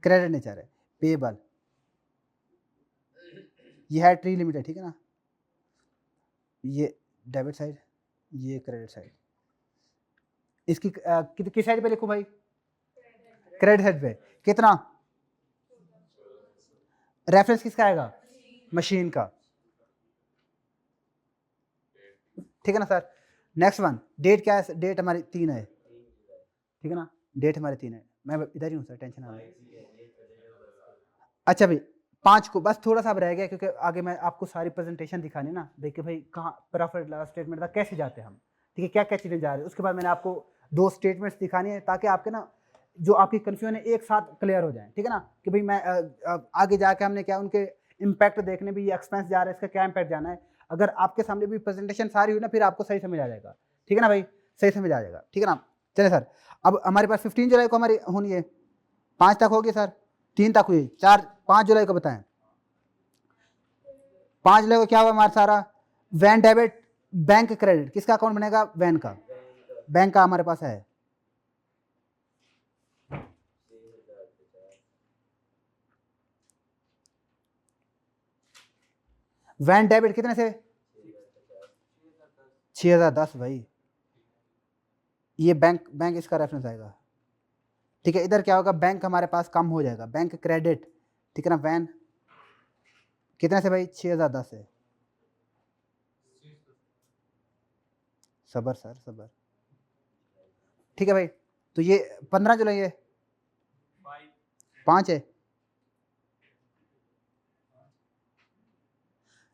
S1: क्रेडिट नेचर है, पेबल। ये है ट्री लिमिटेड, ठीक है ना, ये डेबिट साइड, ये क्रेडिट साइड। इसकी किस साइड पे लिखूं भाई? क्रेडिट साइड पे। कितना? रेफरेंस किसका आएगा? मशीन का, ठीक है ना सर। नेक्स्ट वन, डेट क्या है? डेट हमारी 3 है, ठीक है ना, डेट हमारी 3 है। मैं इधर ही हूँ सर, टेंशन ना लें। अच्छा भाई 5 को बस थोड़ा सा अब रह गया, क्योंकि आगे मैं आपको सारी प्रेजेंटेशन दिखानी ना, देखिए भाई कहाँ प्रॉफिट लॉस स्टेटमेंट था, कैसे जाते हैं हम, ठीक है, क्या क्या चीज़ें जा रही है। उसके बाद मैंने आपको 2 स्टेटमेंट्स दिखानी है, ताकि आपके ना जो आपकी कन्फ्यूजन है एक साथ क्लियर हो जाए, ठीक है ना, कि भाई मैं आगे जाके हमने क्या उनके इम्पैक्ट देखने भी, ये एक्सपेंस जा रहा है, इसका क्या इम्पैक्ट जाना है। अगर आपके सामने भी प्रेजेंटेशन सारी हुई ना, फिर आपको सही समझ आ जाएगा, ठीक है ना भाई, सही समझ आ जाएगा, ठीक है ना। चलिए सर, अब हमारे पास 15 जुलाई को हमारी होनी है, 5 तक होगी सर, 3 तक हुई, 5 जुलाई को बताएं। 5 जुलाई को क्या हुआ हमारा सारा? वैन डेबिट, बैंक क्रेडिट, किसका अकाउंट बनेगा? वैन का, बैंक का हमारे पास है। वैन डेबिट कितने से? 6010 भाई, ये बैंक इसका रेफरेंस आएगा, ठीक है। इधर क्या होगा? बैंक हमारे पास कम हो जाएगा, बैंक क्रेडिट, ठीक है ना। वैन कितने से भाई? 6010 से। सबर सर सबर, ठीक है भाई। तो ये 15 जुलाई है, 5 है।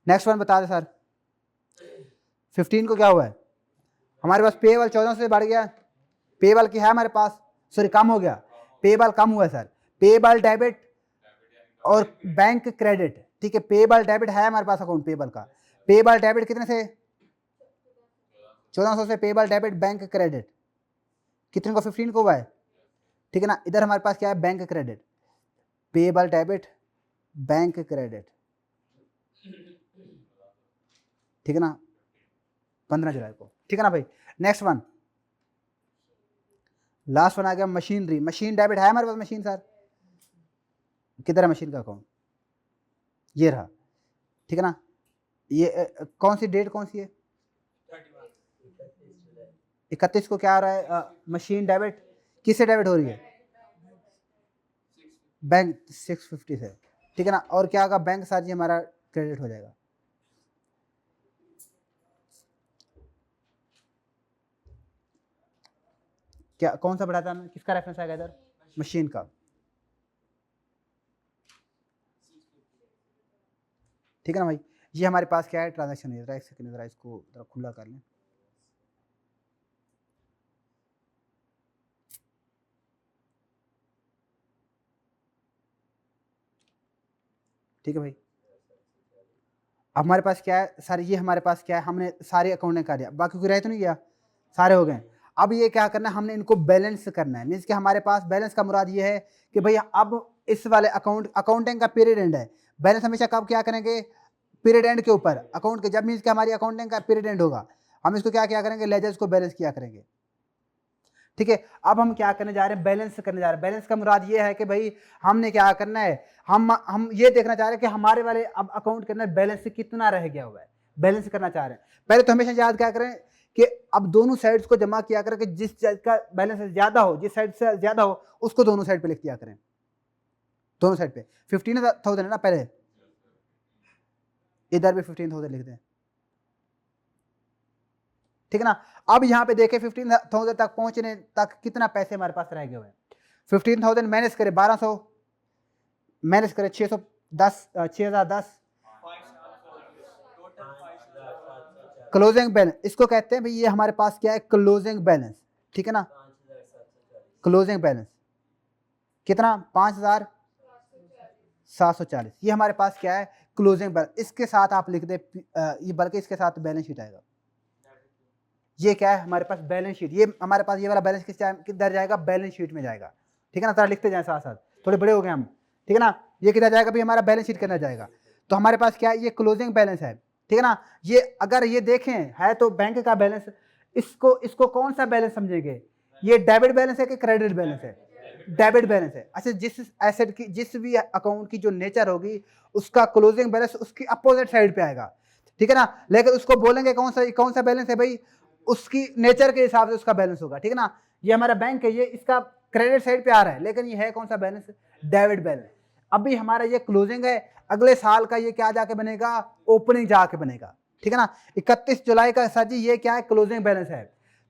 S1: नेक्स्ट वन बता दे सर, 15 को क्या हुआ है हमारे पास? पेबल 14 से बढ़ गया, पेबल की है हमारे पास, सॉरी कम हो गया, पेबल कम हुआ है सर। पेबल डेबिट और बैंक क्रेडिट, ठीक है, पेबल डेबिट है हमारे पास अकाउंट पेबल का। पेबल डेबिट कितने से? 1400 से। पेबल डेबिट बैंक क्रेडिट कितने को? 15 को हुआ है, ठीक है ना। इधर हमारे पास क्या है? Bank credit, payable debit bank credit, ठीक है ना, 15 जुलाई को, ठीक है ना भाई। नेक्स्ट वन, लास्ट वन आ गया मशीनरी। मशीन डेबिट है हमारे पास, मशीन सर किधर है? मशीन का अकाउंट ये रहा, ठीक है ना। ये कौन सी डेट कौन सी है? 31 को क्या आ रहा है? मशीन डेबिट किससे डेबिट हो रही है? बैंक 650 से, ठीक है ना। और क्या होगा? बैंक साथ ही हमारा क्रेडिट हो जाएगा। क्या कौन सा बढ़ाता है? किसका रेफरेंस आएगा इधर? मशीन का, ठीक है ना भाई। ये हमारे पास क्या है? ट्रांजैक्शन है। एक सेकंड जरा इसको जरा खुला कर लें, ठीक है भाई। अब हमारे पास क्या है सर? ये हमारे पास क्या है? हमने सारे अकाउंट ने कर दिया, बाकी कोई रह तो नहीं गया, सारे हो गए। अब ये क्या करना है? हमने इनको बैलेंस करना है। मीन्स कि हमारे पास बैलेंस का मुराद ये है कि भाई अब इस वाले अकाउंटिंग का पीरियड एंड है। बैलेंस हमेशा कब क्या करेंगे? पीरियड एंड के ऊपर, अकाउंट के जब मीन्स कि हमारी अकाउंटिंग का पीरियड एंड होगा, हम इसको क्या करेंगे? लेजर्स को बैलेंस किया करेंगे, ठीक है। अब हम क्या करने जा रहे हैं? बैलेंस करने जा रहे हैं। बैलेंस का मुराद ये है कि भाई हमने क्या करना है? हम ये देखना चाह रहे हैं कि हमारे वाले अब अकाउंट के अंदर बैलेंस कितना रह गया हुआ है, बैलेंस करना चाह रहे हैं। पहले तो हमेशा याद क्या करें कि अब दोनों साइड्स को जमा किया करें कि जिस साइड का बैलेंस ज्यादा हो, जिस साइड से ज्यादा हो, उसको दोनों साइड पे लिख दिया करें, दोनों साइड पे। 15,000 है ना पहले, इधर भी 15,000 लिख दें, ठीक है ना। अब यहाँ पे देखें 15,000 तक पहुंचने तक कितना पैसे हमारे पास रह गए हुए हैं। 15,000 माइनस करें 1200, माइनस करें 610, 6010, क्लोजिंग बैलेंस इसको कहते हैं भाई। ये हमारे पास क्या है? क्लोजिंग बैलेंस, ठीक है ना। क्लोजिंग बैलेंस कितना? 5,740, ये हमारे पास क्या है? Closing balance. इसके साथ आप लिख दे ये, बल्कि इसके साथ बैलेंस शीट आएगा। ये क्या है हमारे पास? Balance sheet. ये हमारे पास ये वाला बैलेंस किधर जाएगा? बैलेंस शीट में जाएगा, ठीक है ना। तरह लिखते जाए साथ साथ, थोड़े बड़े हो गए हम, ठीक है ना। ये किधर जाएगा भाई? हमारा बैलेंस शीट के अंदर जाएगा। तो हमारे पास क्या है? ये क्लोजिंग बैलेंस है, ठीक है ना। ये अगर ये देखें है तो बैंक का बैलेंस, इसको कौन सा बैलेंस समझेंगे? ये डेबिट बैलेंस है कि क्रेडिट बैलेंस है? डेबिट बैलेंस है। अच्छा, जिस एसेट की, जिस भी अकाउंट की जो नेचर होगी, उसका क्लोजिंग बैलेंस उसकी अपोजिट साइड पे आएगा, ठीक है ना। लेकिन उसको बोलेंगे कौन सा बैलेंस है भाई, उसकी नेचर के हिसाब से उसका बैलेंस होगा, ठीक है ना। ये हमारा बैंक है, ये इसका क्रेडिट साइड पे आ रहा है, लेकिन ये है कौन सा बैलेंस, डेबिट बैलेंस। अभी हमारा ये क्लोजिंग है, अगले साल का ये क्या जाके बनेगा, ओपनिंग जाके बनेगा, ठीक है ना। 31 जुलाई का सर जी ये क्या है, क्लोजिंग बैलेंस है।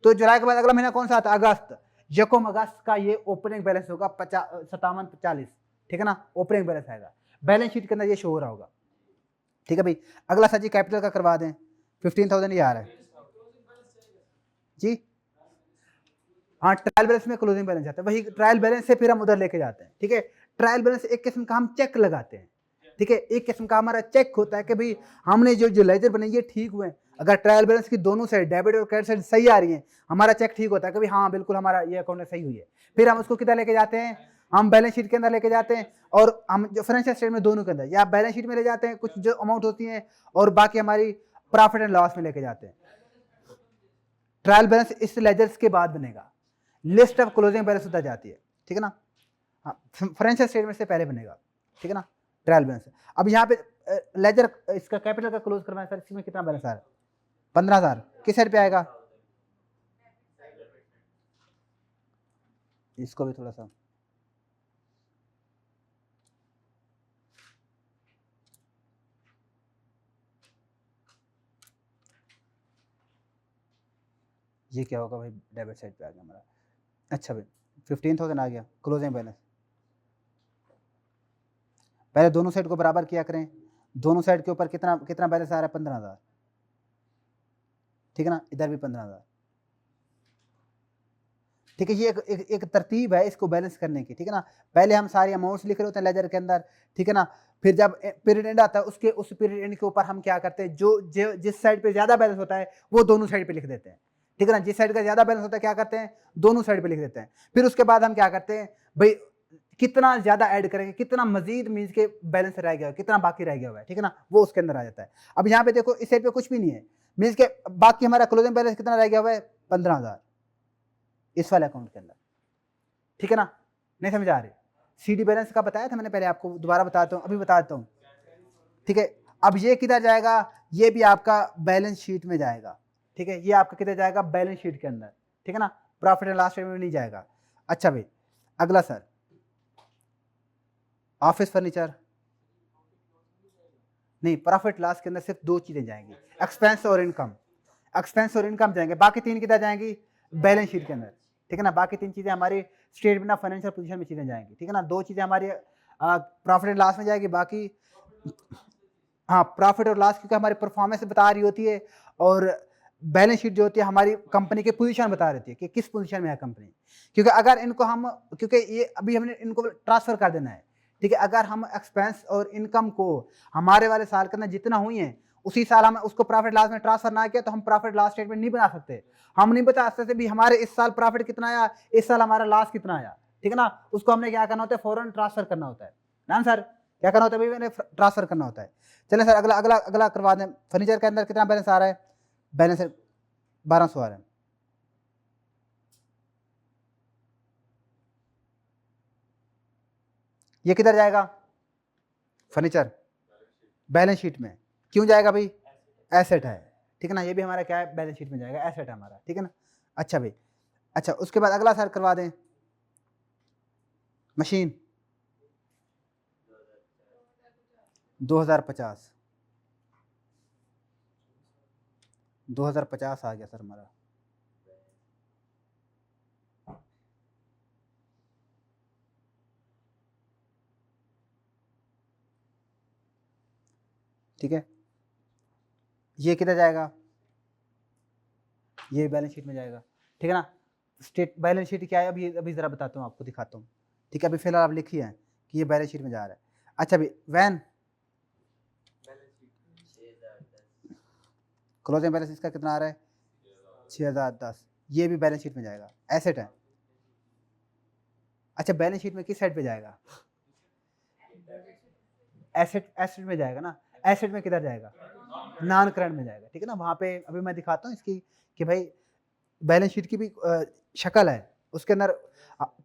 S1: तो जुलाई के बाद अगला महीना कौन सा आता है, अगस्त। यकम अगस्त का ये ओपनिंग बैलेंस होगा 57-40, ठीक है ना, ओपनिंग बैलेंस आएगा, बैलेंस शीट के अंदर ये शो हो रहा होगा, ठीक है भाई। अगला सर जी कैपिटल का करवा दें, 15,000 ये आ रहा है जी। हाँ, ट्रायल बैलेंस में क्लोजिंग बैलेंस आता है, वही ट्रायल बैलेंस से फिर हम उधर लेके जाते हैं, ठीक है। ट्रायल बैलेंस एक किस्म का हम चेक लगाते हैं, ठीक है, एक किस्म का हमारा चेक होता है कि भाई हमने जो लेजर बने ये ठीक हुए हैं। अगर ट्रायल बैलेंस की दोनों साइड, डेबिट और क्रेडिट साइड सही आ रही है, हमारा चेक ठीक होता है कि भाई हाँ बिल्कुल हमारा ये अकाउंट सही हुई है। फिर हम उसको किधर लेके जाते हैं, हम बैलेंस शीट के अंदर लेके जाते हैं, और हम जो फाइनेंशियल स्टेटमेंट दोनों के अंदर, या बैलेंस शीट में ले जाते हैं कुछ जो अमाउंट होती है, और बाकी हमारी प्रॉफिट एंड लॉस में लेके जाते हैं। ट्रायल बैलेंस इस लेजर्स के बाद बनेगा, लिस्ट ऑफ क्लोजिंग बैलेंस उधर जाती है, ठीक है ना। हाँ, फाइनेंशियल स्टेटमेंट से पहले बनेगा, ठीक है ना, ट्रायल बैलेंस। अब यहाँ पे लेजर इसका कैपिटल का क्लोज करवाएं सर, इसमें कितना बैलेंस आ रहा है, 15,000, किस साइड पे आएगा, इसको भी थोड़ा सा ये क्या होगा भाई, डेबिट साइड पे आ गया हमारा। अच्छा भाई 15,000 आ गया क्लोजिंग बैलेंस। पहले दोनों साइड को बराबर किया करें, दोनों साइड के ऊपर कितना कितना बैलेंस आ रहा है, 15,000, ठीक है ना, इधर भी 15,000, ठीक है। ये एक तरतीब है इसको बैलेंस करने की, ठीक है ना। पहले हम सारे अमाउंट्स लिख रहे होते हैं लेजर के अंदर, ठीक है ना। फिर जब पीरियड एंड आता है, उस पीरियड एंड के ऊपर हम क्या करते हैं, जो जिस साइड पे ज्यादा बैलेंस होता है वो दोनों साइड पे लिख देते हैं, ठीक है ना। जिस साइड का ज्यादा बैलेंस होता है क्या करते हैं, दोनों साइड पे लिख देते हैं। फिर उसके बाद हम क्या करते हैं भाई, कितना ज्यादा ऐड करेंगे, कितना मजीद मीन्स के बैलेंस रह गया, कितना बाकी रह गया हुआ है, ठीक है ना, वो उसके अंदर आ जाता है। अब यहाँ पे देखो इस साइड पे कुछ भी नहीं है, मीन्स के बाकी हमारा क्लोजिंग बैलेंस कितना रह गया हुआ है, 15,000 इस वाले अकाउंट के अंदर, ठीक है ना। नहीं समझ आ रही, सीडी बैलेंस का बताया था मैंने पहले आपको, दोबारा बताता हूँ, अभी बता देता हूँ, ठीक है। अब ये किधर जाएगा, ये भी आपका बैलेंस शीट में जाएगा, ठीक है, ये आपका किधर जाएगा, बैलेंस शीट के अंदर, ठीक है ना, प्रॉफिट एंड लॉस स्टेटमेंट में नहीं जाएगा। अच्छा भाई अगला सर, ऑफिस फर्नीचर नहीं, प्रॉफिट लॉस के अंदर सिर्फ दो चीजें जाएंगी, एक्सपेंस और इनकम, एक्सपेंस और इनकम जाएंगे, बाकी तीन किधर जाएंगी, बैलेंस शीट के अंदर, ठीक है ना। बाकी तीन चीजें हमारी स्टेटमेंट ऑफ फाइनेंशियल पोजीशन में चीजें जाएंगी, ठीक है ना। दो चीजें हमारी प्रॉफिट एंड लॉस में जाएगी, बाकी हाँ प्रॉफिट और लॉस क्योंकि हमारी परफॉर्मेंस बता रही होती है, और बैलेंस शीट जो होती है हमारी कंपनी की पोजीशन बता रही है कि किस पोजीशन में है कंपनी। क्योंकि अगर इनको हम, क्योंकि ये अभी हमने इनको ट्रांसफर कर देना है, ठीक है, अगर हम एक्सपेंस और इनकम को हमारे वाले साल के अंदर जितना हुई है उसी साल हम उसको प्रॉफिट लॉस में ट्रांसफर ना किया तो हम प्रॉफिट लॉस स्टेटमेंट नहीं बना सकते। हम नहीं बता सकते भी हमारे इस साल प्रॉफिट कितना आया, इस साल हमारा लॉस कितना आया, ठीक है ना। उसको हमने क्या करना होता है, फौरन ट्रांसफर करना होता है ना सर, क्या करना होता है भाई, मैंने ट्रांसफर करना होता है। चलें सर अगला अगला अगला करवा दें, फर्नीचर के अंदर कितना बैलेंस आ रहा है, बैलेंस 1200 आ रहा है। ये किधर जाएगा, फर्नीचर बैलेंस शीट में, क्यों जाएगा भाई, एसेट है, ठीक है ना। ये भी हमारा क्या है, बैलेंस शीट में जाएगा, एसेट है हमारा, ठीक है ना। अच्छा भाई, अच्छा उसके बाद अगला सर करवा दें, मशीन 2050, 2050 आ गया सर हमारा। ठीक है, ये किधर जाएगा, ये बैलेंस शीट में जाएगा, ठीक है ना। स्टेट बैलेंस शीट क्या है, अभी अभी जरा बताता हूँ आपको, दिखाता हूँ, ठीक है। अभी फिलहाल आप लिखिए कि ये बैलेंस शीट में जा रहा है। अच्छा अभी वैन क्लोजिंग बैलेंस इसका कितना आ रहा है, 6010, ये भी बैलेंस शीट में जाएगा, एसेट है। अच्छा बैलेंस शीट में किस साइड पे जाएगा, एसेट, एसेट में जाएगा ना, एसेट में किधर जाएगा, नॉन करंट में जाएगा, ठीक है ना। वहाँ पे अभी मैं दिखाता हूँ इसकी कि भाई बैलेंस शीट की भी शक्ल है, उसके अंदर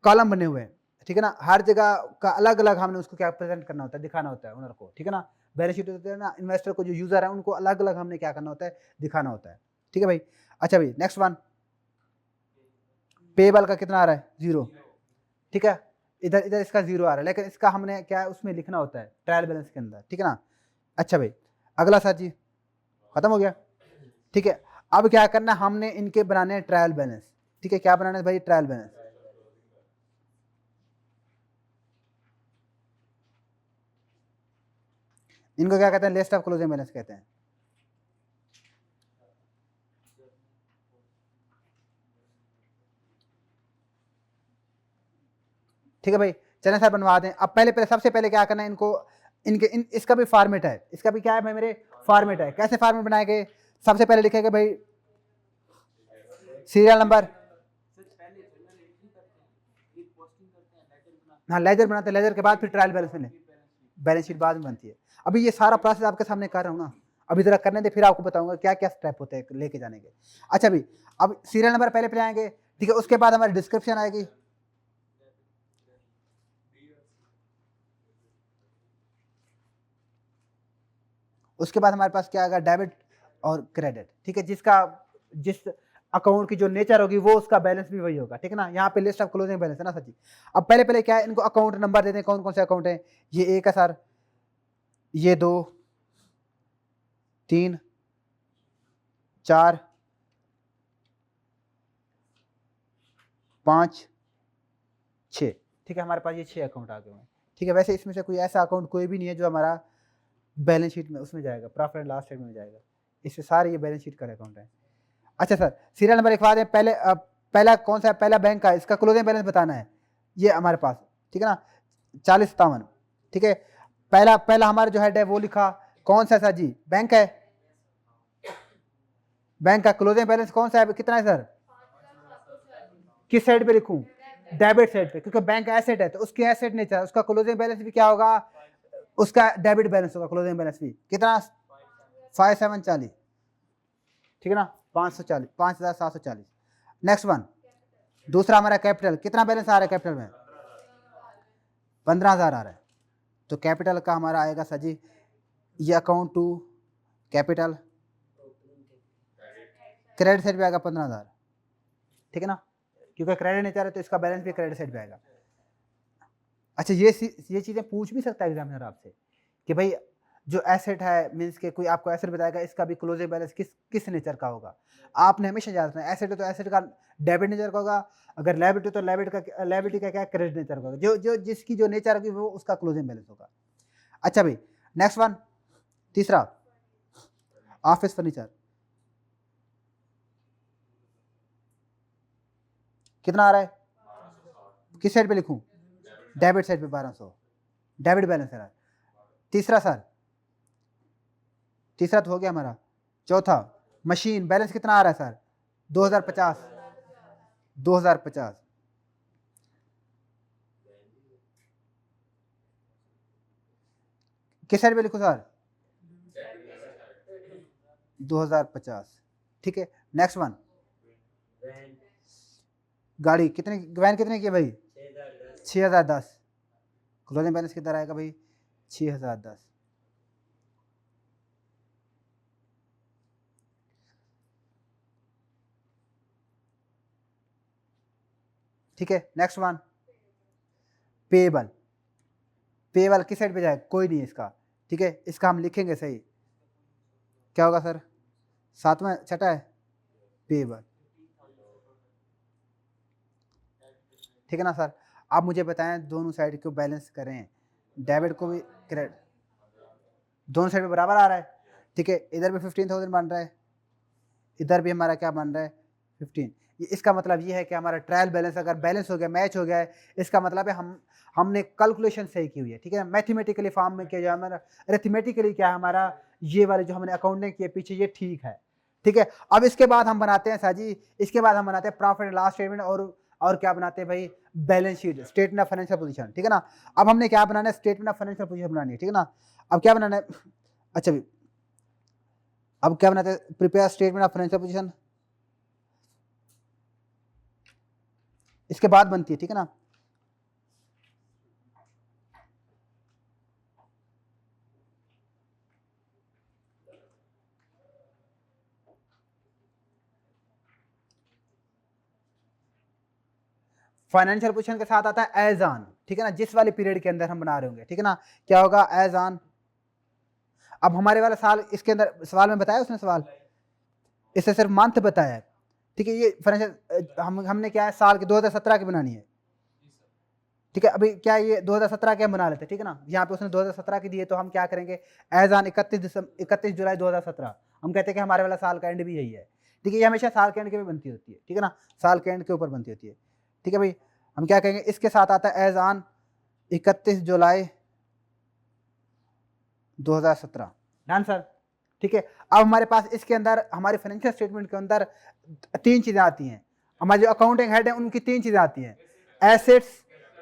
S1: कॉलम बने हुए हैं, ठीक है ना, हर जगह का अलग अलग हमने उसको क्या प्रेजेंट करना होता है, दिखाना होता है ओनर को, ठीक है ना। बैलेंस शीट होते हैं ना, इन्वेस्टर को जो यूजर है उनको अलग अलग हमने क्या करना होता है, दिखाना होता है, ठीक है भाई। अच्छा भाई नेक्स्ट वन, पेबल का कितना आ रहा है, 0, ठीक है, इधर इधर इसका 0 आ रहा है, लेकिन इसका हमने क्या है उसमें लिखना होता है ट्रायल बैलेंस के अंदर, ठीक है ना। अच्छा भाई अगला सर जी, खत्म हो गया, ठीक है। अब क्या करना है, हमने इनके बनाने हैं ट्रायल बैलेंस, ठीक है, क्या बनाना है भाई, ट्रायल बैलेंस। इनको क्या कहते हैं, लिस्ट ऑफ क्लोजिंग बैलेंस कहते हैं, ठीक है भाई। चलें सर बनवा दें। अब पहले पहले सबसे पहले क्या करना है, इनको इसका भी फॉर्मेट है, इसका भी क्या है भाई मेरे, फॉर्मेट है। कैसे फॉर्मेट बनाए गए, सबसे पहले लिखेगा भाई सीरियल नंबर, हाँ लेजर बनाते हैं, लेजर के बाद फिर ट्रायल बैलेंस में बैलेंस शीट बाद में बनती है। अभी ये सारा प्रोसेस आपके सामने कर रहा हूँ ना, अभी जरा करने दे, फिर आपको बताऊंगा क्या क्या स्टेप होते हैं लेके जाने के। अच्छा भाई अब सीरियल नंबर पहले पे आएंगे, ठीक है, उसके बाद हमारी डिस्क्रिप्शन आएगी, उसके बाद हमारे पास क्या आएगा, डेबिट और क्रेडिट, ठीक है, जिसका जिस अकाउंट की जो नेचर होगी वो उसका बैलेंस भी वही होगा, ठीक है ना। यहाँ पे लिस्ट ऑफ क्लोजिंग बैलेंस है ना सर जी। अब पहले पहले क्या है, इनको अकाउंट नंबर देते हैं, कौन कौन से अकाउंट है, ये 1 है सर, ये 2, 3, 4, 5, 6, ठीक है, हमारे पास ये 6 अकाउंट आ गए हैं, ठीक है। वैसे इसमें से कोई ऐसा अकाउंट कोई भी नहीं है जो हमारा बैलेंस शीट में उसमें जाएगा, प्रॉफिट एंड लॉस स्टेटमेंट में जाएगा, इससे सारे ये बैलेंस शीट का अकाउंट है। अच्छा सर सीरियल नंबर लिखवा दें, पहले पहला कौन सा है, पहला बैंक का, इसका क्लोजिंग बैलेंस बताना है, ये हमारे पास, ठीक है ना, 40-57, ठीक है। पहला पहला हमारा जो हेड है वो लिखा, कौन सा सर जी, बैंक है, बैंक का क्लोजिंग बैलेंस कौन सा है, कितना है सर, किस साइड पे लिखूं, डेबिट साइड पे, क्योंकि बैंक एसेट है तो उसकी एसेट नेचर, उसका क्लोजिंग बैलेंस भी क्या होगा, उसका डेबिट बैलेंस होगा, क्लोजिंग बैलेंस भी कितना, 5740, ठीक है ना, 540, 5740। नेक्स्ट वन, दूसरा हमारा कैपिटल, कितना बैलेंस आ रहा है कैपिटल में, 15,000 आ रहा है, तो कैपिटल का हमारा आएगा सर जी, ये account to capital, credit side पे आएगा 15,000, ठीक है ना, क्योंकि क्रेडिट नेचर है तो इसका बैलेंस भी क्रेडिट साइड पे आएगा। अच्छा ये चीज़ें पूछ भी सकता है एग्जामिनर आपसे कि भाई जो एसेट है, मीन्स के कोई आपको एसेट बताएगा, इसका भी क्लोजिंग बैलेंस किस किस नेचर का होगा, आपने हमेशा याद रखना है, एसेट है तो एसेट का डेबिट नेचर का होगा, अगर लायबिलिटी तो लायबिलिटी का क्या क्रेडिट नेचर का होगा, जो जो जिसकी जो नेचर होगी वो उसका क्लोजिंग बैलेंस होगा। अच्छा भाई नेक्स्ट वन, तीसरा ऑफिस फर्नीचर, कितना आ रहा है, किस साइड पे लिखूं, डेबिट साइड पे 1200, डेबिट बैलेंस है। तीसरा सर, तीसरा तो हो गया हमारा, चौथा मशीन, बैलेंस कितना आ रहा है सर, 2050, 2050, किस साइड पे लिखो सर, 2050, ठीक है। नेक्स्ट वन, गाड़ी कितने, वैन कितने की है भाई, 6010, क्लोजिंग बैलेंस कितना आएगा भाई, 6010, ठीक है। नेक्स्ट वन, पेबल, पेबल किस साइड पे जाए, कोई नहीं है इसका, ठीक है, इसका हम लिखेंगे सही, क्या होगा सर, 7वां 6ठा है पेबल, ठीक है ना सर। आप मुझे बताएं दोनों साइड को बैलेंस करें, डेबिट को भी क्रेडिट, दोनों साइड पे बराबर आ रहा है, ठीक है, इधर भी 15,000 बन रहा है, इधर भी हमारा क्या बन रहा है 15, ये इसका मतलब ये है कि हमारा ट्रायल बैलेंस अगर बैलेंस हो गया, मैच हो गया है, इसका मतलब है हमने कैलकुलेशन सही की हुई है, ठीक है, मैथमेटिकली फॉर्म में किया जाए, हमारा अरिथमेटिकली क्या है हमारा, ये वाले जो हमने अकाउंटिंग किए पीछे ये ठीक है, ठीक है। अब इसके बाद हम बनाते हैं साजी, इसके बाद हम बनाते हैं प्रॉफिट एंड लॉस स्टेटमेंट, और क्या बनाते हैं भाई, balance sheet, statement of financial position, ठीक है ना। अब हमने क्या बनाना है, स्टेटमेंट ऑफ फाइनेंशियल पोजीशन बनानी है, ठीक है ना। अब क्या बनाना है, अच्छा भी अब क्या बनाते हैं, prepare statement of financial position, इसके बाद बनती है, ठीक है ना। फाइनेंशियल पोजीशन के साथ आता है एज ऑन, ठीक है ना, जिस वाले पीरियड के अंदर हम बना रहे होंगे, ठीक है ना, क्या होगा एज ऑन। अब हमारे वाला साल इसके अंदर सवाल में बताया उसने, सवाल इससे सिर्फ मंथ बताया है, ठीक है। ये फाइनेंशियल हमने क्या है साल के 2017 की बनानी है, ठीक है। अभी क्या ये 2017 के हम बना लेते हैं, ठीक है ना, यहाँ पे उसने 2017 की दिए तो हम क्या करेंगे एज ऑन 31 जुलाई 2017, हम कहते हैं कि हमारे वाला साल का एंड भी यही है, ठीक है। ये हमेशा साल के एंड के भी बनती होती है, ठीक है ना, साल के एंड के ऊपर बनती होती है, ठीक है भाई। हम क्या कहेंगे इसके साथ आता है एज ऑन 31 जुलाई 2017, डन सर, ठीक है। अब हमारे पास इसके अंदर हमारे फाइनेंशियल स्टेटमेंट के अंदर 3 चीजें आती हैं, हमारे जो अकाउंटिंग हेड है उनकी 3 चीजें आती हैं, एसेट्स,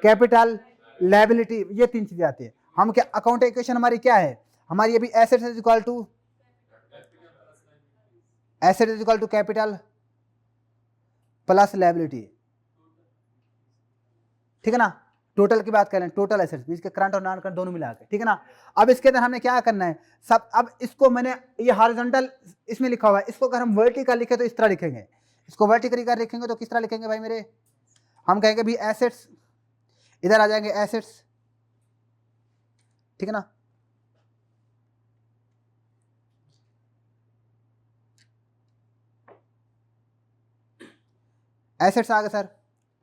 S1: कैपिटल, लायबिलिटी, ये 3 चीजें आती हैं। हम क्या अकाउंटिंग इक्वेशन हमारी क्या है, हमारी अभी assets is equal to capital plus liability, ठीक है ना, टोटल की बात करें, टोटल एसेट्स मींस के करंट और नॉन करंट दोनों मिला के, ठीक है ना। अब इसके अंदर हमने क्या करना है सब, अब इसको मैंने ये हॉरिजॉन्टल इसमें लिखा हुआ है, इसको अगर हम वर्टिकल लिखे तो इस तरह लिखेंगे, इसको वर्टिकली कर लिखेंगे तो किस तरह लिखेंगे भाई मेरे, हम कहेंगे भी एसेट्स, इधर आ जाएंगे एसेट्स, ठीक है ना, एसेट्स आ गए सर,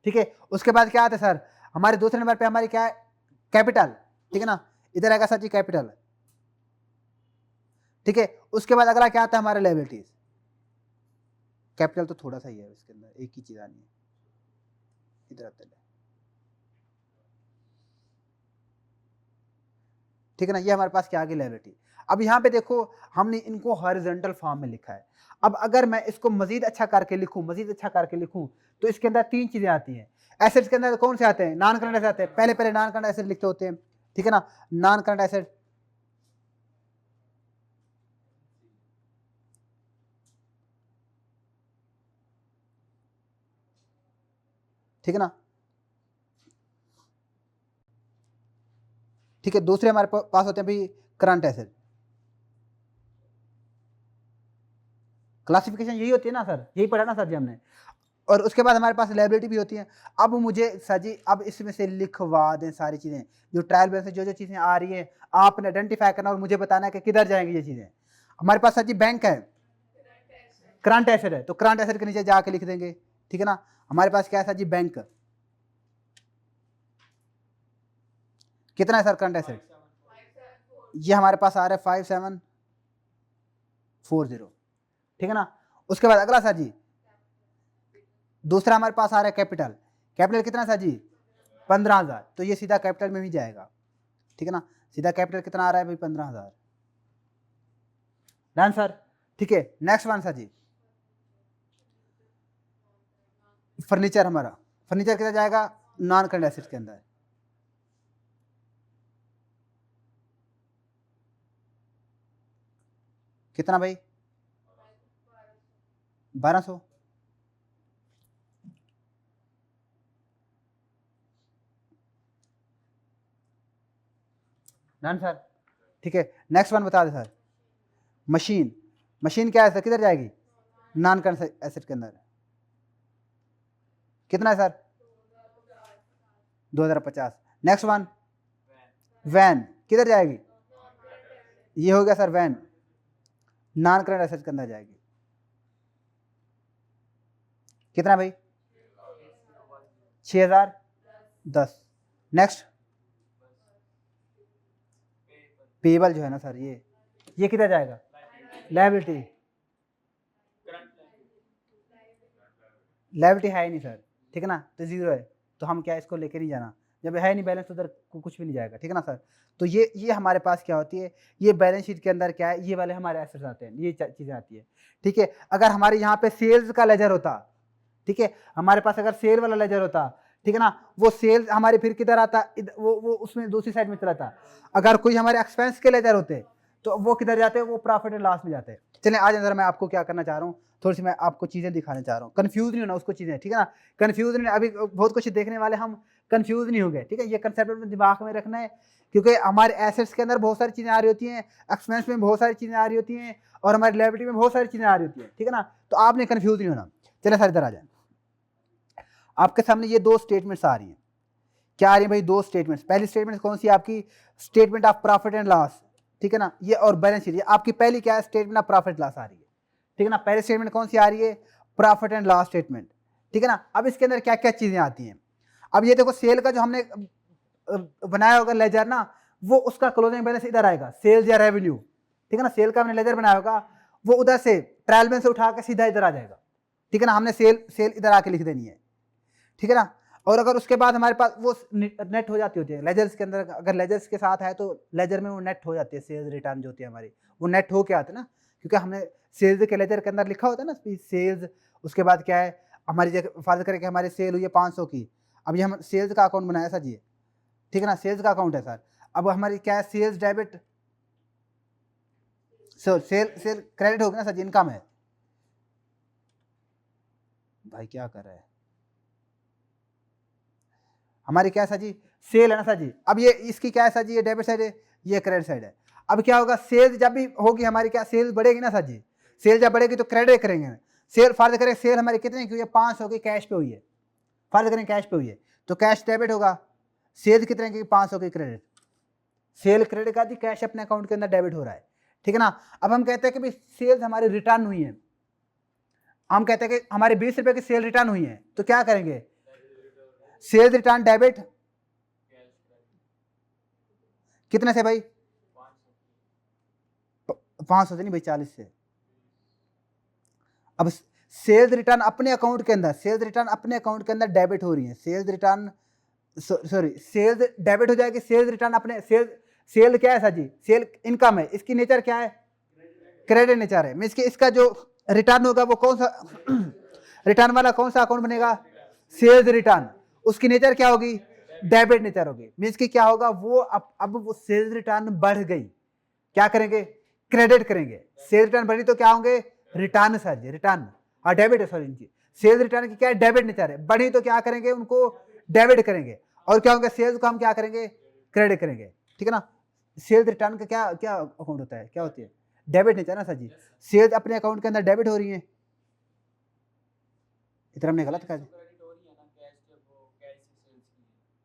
S1: ठीक है। उसके बाद क्या आता है सर, हमारे दूसरे नंबर पे हमारी क्या है कैपिटल, ठीक है ना, इधर आएगा सर जी कैपिटल, ठीक है। उसके बाद अगला क्या आता है हमारे लायबिलिटीज, कैपिटल तो थोड़ा सा ही है इसके अंदर, एक ही चीज आनी है, इधर आता है, ठीक है ना, ये हमारे पास क्या आ गई लायबिलिटी। अब यहाँ पे देखो हमने इनको हॉरिजॉन्टल फॉर्म में लिखा है, अब अगर मैं इसको मजीद अच्छा करके लिखूं तो इसके अंदर 3 चीजें आती हैं। एसेट्स के अंदर कौन से आते हैं, नॉन करंट एसेट आते हैं, पहले नॉन करंट एसेट लिखते होते हैं, ठीक है ना, नॉन करंट एसेट, ठीक है ना, ठीक है। दूसरे हमारे पास होते हैं भाई करंट एसेट, क्लासिफिकेशन यही होती है ना सर, यही पढ़ा ना सर जी हमने। और उसके बाद हमारे पास लायबिलिटी भी होती है। अब मुझे सर जी अब इसमें से लिखवा दें सारी चीज़ें, जो ट्रायल बैलेंस से जो चीज़ें आ रही हैं आपने आइडेंटिफाई करना और मुझे बताना है कि किधर जाएंगी ये चीज़ें। हमारे पास सर जी बैंक है, करंट एसेट है, तो करंट एसेट के नीचे जाके लिख देंगे, ठीक है ना। हमारे पास क्या है सर जी बैंक, कितना है सर करंट एसेट, ये हमारे पास आ रहा है 5740, ठीक है ना। उसके बाद अगला सर जी दूसरा हमारे पास आ रहा है कैपिटल, कैपिटल कितना सर जी 15,000, तो ये सीधा कैपिटल में भी जाएगा, ठीक है ना, सीधा कैपिटल कितना आ रहा है भाई 15,000, डन सर, ठीक है। नेक्स्ट वन सर जी फर्नीचर, हमारा फर्नीचर कितना जाएगा नॉन करंट एसेट के अंदर, कितना भाई 1200, डन सर, ठीक है। नेक्स्ट वन बता दे सर, मशीन, मशीन क्या है सर किधर जाएगी नॉन करंट एसेट के अंदर, कितना है सर 2050। नेक्स्ट वन वैन किधर जाएगी, ये हो गया sir van, non current asset के अंदर जाएगी, कितना भाई 6010। नेक्स्ट पेबल जो है ना सर ये किधर जाएगा लायबिलिटी, लायबिलिटी है ही नहीं सर, ठीक है ना, तो जीरो है, तो हम क्या इसको लेके नहीं जाना, जब है नहीं बैलेंस उधर कुछ भी नहीं जाएगा, ठीक है ना सर। तो ये हमारे पास क्या होती है, ये बैलेंस शीट के अंदर क्या है, ये वाले हमारे एसेट्स आते हैं, ये चीज़ें आती है, ठीक है। अगर हमारे यहाँ पे सेल्स का लेजर होता, ठीक है, हमारे पास अगर सेल वाला लेजर होता, ठीक है ना, वो सेल्स हमारे फिर किधर आता, वो उसमें दूसरी साइड में चला था। अगर कोई हमारे एक्सपेंस के लेजर होते तो वो किधर जाते हैं, वो प्रॉफिट एंड लॉस में जाते हैं। चलिए आज अंदर मैं आपको क्या करना चाह रहा हूँ, थोड़ी सी मैं आपको चीज़ें दिखाना चाह रहा हूँ, कंफ्यूज नहीं होना उसको चीज़ें, ठीक है ना, कंफ्यूज नहीं, अभी बहुत कुछ देखने वाले हम कंफ्यूज नहीं हो गए, ठीक है। ये कंसेप्ट अपने दिमाग में रखना है, क्योंकि हमारे एसेट्स के अंदर बहुत सारी चीज़ें आ रही होती हैं, एक्सपेंस में बहुत सारी चीज़ें आ रही होती हैं, और हमारी लायबिलिटी में बहुत सारी चीज़ें आ रही होती हैं, ठीक है ना, तो आपने कन्फ्यूज नहीं होना। चले सर इधर आ जाए, आपके सामने ये दो स्टेटमेंट्स आ रही हैं। क्या आ रही है भाई? दो स्टेटमेंट्स। पहली स्टेटमेंट कौन सी है आपकी? Statement of profit and loss, ठीक है ना। ये और बैलेंस शीट, ये आपकी पहली क्या है? स्टेटमेंट ऑफ प्रॉफिट लॉस आ रही है, ठीक है ना। पहली स्टेटमेंट कौन सी आ रही है? प्रॉफिट एंड लॉस स्टेटमेंट, ठीक है ना। अब इसके अंदर क्या क्या चीजें आती हैं? अब ये देखो, सेल का जो हमने बनाया होगा लेजर ना, वो उसका क्लोजिंग बैलेंस इधर आएगा, सेल्स या रेवेन्यू, ठीक है ना। सेल का हमने लेजर बनाया होगा, वो उधर से ट्रायल बैलेंस से उठा के सीधा इधर आ जाएगा, ठीक है ना। हमने सेल इधर आके लिख देनी है, ठीक है ना। और अगर उसके बाद हमारे पास वो नेट हो जाती होती है लेजर्स के अंदर, अगर लेजर्स के साथ है तो लेजर में वो नेट हो जाती है, सेल्स रिटर्न जो होती है हमारी, वो नेट हो के आते हैं ना, क्योंकि हमने सेल्स के लेजर के अंदर लिखा होता है ना सेल्स। उसके बाद क्या है हमारी, जगह फर्ज करें कि हमारी सेल हुई है 500 की, अब ये हम सेल्स का अकाउंट बनाया सर जी, ठीक है ना, सेल्स का अकाउंट है सर। अब हमारी क्या है? सेल्स डेबिट, सेल क्रेडिट होगी ना सर जी, इनकम है। भाई क्या कर रहा है? हमारी क्या है सर जी? सेल है ना सर जी। अब ये इसकी क्या है सर जी? ये डेबिट साइड है, ये क्रेडिट साइड है। अब क्या होगा? सेल्स जब भी होगी हमारी, क्या सेल्स बढ़ेगी ना सर जी, सेल जब बढ़ेगी तो क्रेडिट करेंगे। सेल फर्ज करें सेल हमारी कितने की हुई है? 500 की कैश पे हुई है, फर्ज करें कैश पे हुई है, तो कैश डेबिट होगा। सेल कितने की? 500 की क्रेडिट। सेल क्रेडिट का दी, कैश अपने अकाउंट के अंदर डेबिट हो रहा है, ठीक है ना। अब हम कहते हैं कि भाई सेल्स हमारी रिटर्न हुई है, हम कहते हैं कि हमारे 20 रुपए की सेल रिटर्न हुई है, तो क्या करेंगे? सेल्स रिटर्न डेबिट कितने से भाई? 500 से नहीं भाई, 40 से। अब सेल्स रिटर्न अपने अकाउंट के अंदर, सेल्स रिटर्न अपने अकाउंट के अंदर डेबिट हो रही है, sales return sorry sales debit हो जाएगी, सेल्स रिटर्न अपने सेल क्या है सर जी? सेल इनकम है, इसकी नेचर क्या है? क्रेडिट नेचर है। मींस कि इसका जो रिटर्न होगा वो कौन सा रिटर्न वाला कौन सा अकाउंट बनेगा? Sales return. उसकी नेचर क्या होगी? डेबिट नेचर होगी। मींस कि क्या होगा? वो अब वो सेल्स रिटर्न बढ़ गई, क्या करेंगे? क्रेडिट करेंगे। सेल्स रिटर्न बढ़ी तो क्या होंगे? रिटर्न सर जी, रिटर्न। हाँ डेबिट है सॉरी, इनकी सेल्स रिटर्न की क्या है? डेबिट नेचर है। बढ़ी तो क्या करेंगे? उनको डेबिट करेंगे। और क्या होंगे? सेल्स को हम क्या करेंगे? क्रेडिट करेंगे, ठीक है ना। सेल्स रिटर्न का क्या क्या अकाउंट होता है? क्या होती है? डेबिट नेचर ना सर जी। सेल्स अपने अकाउंट के अंदर डेबिट हो रही है, इधर हमने गलत कर दिया,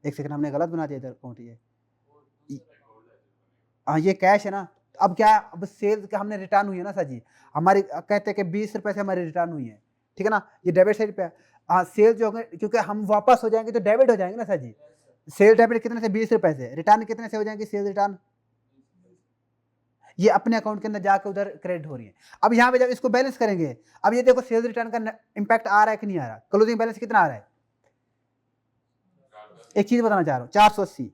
S1: एक सेकंड हमने गलत बना दिया इधर अकाउंट। ये हाँ ये कैश है ना। अब क्या है? अब सेल्स का हमने रिटर्न हुई है ना सर जी, हमारी कहते हैं कि 20 रुपए से हमारी रिटर्न हुई है, ठीक है ना। ये डेबिट साइड पे है। हाँ सेल्स जो होंगे, क्योंकि हम वापस हो जाएंगे तो डेबिट हो जाएंगे ना सर जी। सेल डेबिट कितने से? 20 रुपए से। रिटर्न कितने से हो जाएंगे? सेल रिटर्न ये अपने अकाउंट के अंदर जाकर उधर क्रेडिट हो रही है। अब यहाँ पे जब इसको बैलेंस करेंगे, अब ये देखो सेल्स रिटर्न का इंपैक्ट आ रहा है कि नहीं आ रहा? क्लोजिंग बैलेंस कितना आ रहा है? एक चीज बताना चाह रहा हूँ, 480,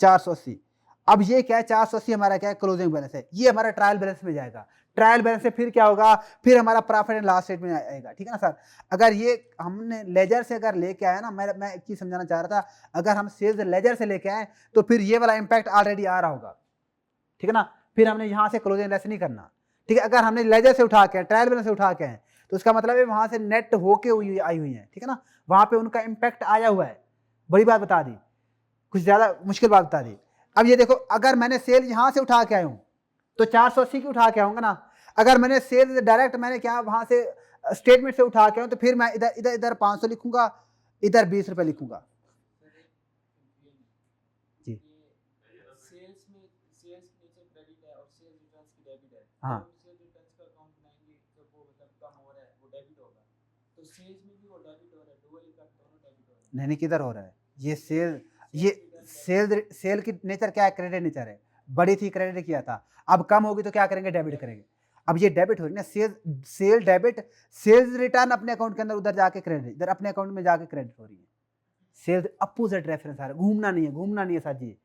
S1: 480। अब ये क्या है? 480 हमारा क्या है? क्लोजिंग बैलेंस है। ये हमारा ट्रायल बैलेंस में जाएगा। ट्रायल बैलेंस से फिर क्या होगा? फिर हमारा प्रॉफिट एंड लॉस स्टेटमेंट में आएगा, ठीक है ना सर। अगर ये हमने लेजर से अगर लेके आए ना, मैं एक चीज समझाना चाह रहा था, अगर हम सेल्स लेजर से लेके आए तो फिर ये वाला इंपैक्ट ऑलरेडी आ रहा होगा, ठीक है ना। फिर हमने यहाँ से क्लोजिंग बैलेंस नहीं करना, ठीक है। अगर हमने लेजर से उठा के ट्रायल बैलेंस से उठा के आए तो उसका मतलब है वहां से नेट होके आई हुई है, ठीक है ना। वहां पे उनका इंपैक्ट आया हुआ है। बड़ी बात बता दी, कुछ ज्यादा मुश्किल बात बता दी। अब ये देखो, अगर मैंने सेल यहां से उठा के आया हूं तो 480 की उठा के आऊंगा ना। अगर मैंने सेल डायरेक्ट मैंने क्या वहां से स्टेटमेंट से उठा के आऊं तो फिर मैं इधर इधर इधर 500 लिखूंगा, इधर 20 रुपए लिखूंगा जी। हाँ नहीं नहीं, किधर हो रहा है? ये सेल की नेचर क्या है? क्रेडिट नेचर है। बड़ी थी क्रेडिट किया था, अब कम होगी तो क्या करेंगे? डेबिट करेंगे। अब ये डेबिट हो रही है ना, सेल डेबिट, सेल्स रिटर्न अपने अकाउंट के अंदर उधर जाके क्रेडिट, इधर अपने अकाउंट में जाके क्रेडिट हो रही है। सेल्स अपोजिट रेफरेंस आ रहा है, घूमना नहीं है, घूमना नहीं है साथ जी,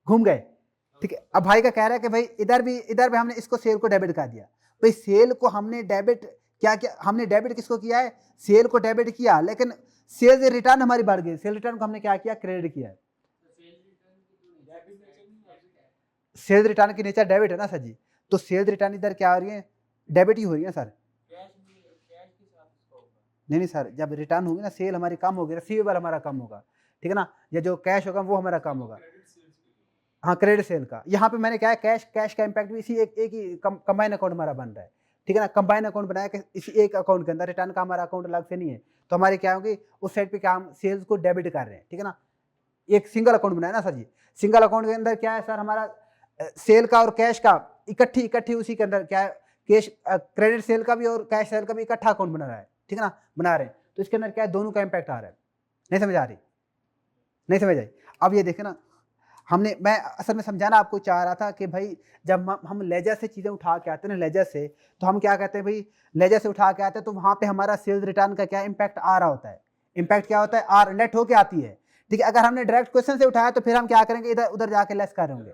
S1: घूम गए, ठीक है। अब भाई का कह रहा है कि भाई इधर भी हमने इसको सेल को डेबिट कर दिया। भाई सेल को हमने डेबिट क्या किया? हमने डेबिट किसको किया है? सेल को डेबिट किया, लेकिन सेल्स रिटर्न हमारी बढ़ गई, सेल रिटर्न को हमने क्या किया? क्रेडिट किया है। सेल्स रिटर्न की नेचर डेबिट है ना सर जी, तो सेल्स रिटर्न इधर क्या हो रही है? डेबिट ही हो रही है सर। नहीं नहीं सर, जब रिटर्न होगी ना, सेल हमारी कम होगी, रिसीवेबल हमारा कम होगा, ठीक है ना, या जो कैश होगा वो हमारा कम होगा। हाँ क्रेडिट सेल का, यहाँ पे मैंने क्या है? कैश का इंपैक्ट भी इसी एक ही कंबाइन अकाउंट हमारा बन रहा है, ठीक है ना, कंबाइन अकाउंट बनाया कि इसी एक अकाउंट के अंदर, रिटर्न का हमारा अकाउंट अलग से नहीं है, तो हमारे क्या होंगे उस साइड पे क्या हम सेल्स को डेबिट कर रहे हैं, ठीक है ना। एक सिंगल अकाउंट बनाया ना सर जी, सिंगल अकाउंट के अंदर क्या है सर, हमारा सेल का और कैश का इकट्ठी उसी के अंदर क्या है, कैश क्रेडिट सेल का भी और कैश सेल का भी इकट्ठा अकाउंट बना रहा है, ठीक है ना, बना रहे हैं। तो इसके अंदर क्या है, दोनों का इम्पैक्ट आ रहा है। नहीं समझ आ रही, नहीं समझ आई। अब ये देखे ना, मैं असल में समझाना आपको चाह रहा था कि भाई जब हम लेजर से चीज़ें उठा के आते हैं ना, लेजर से, तो हम क्या कहते हैं भाई, लेजर से उठा के आते हैं तो वहाँ पे हमारा सेल्स रिटर्न का क्या इम्पैक्ट आ रहा होता है। इम्पैक्ट क्या होता है, आर नेट होके आती है, ठीक है। अगर हमने डायरेक्ट क्वेश्चन से उठाया तो फिर हम क्या करेंगे, इधर उधर जाके लेस कर होंगे।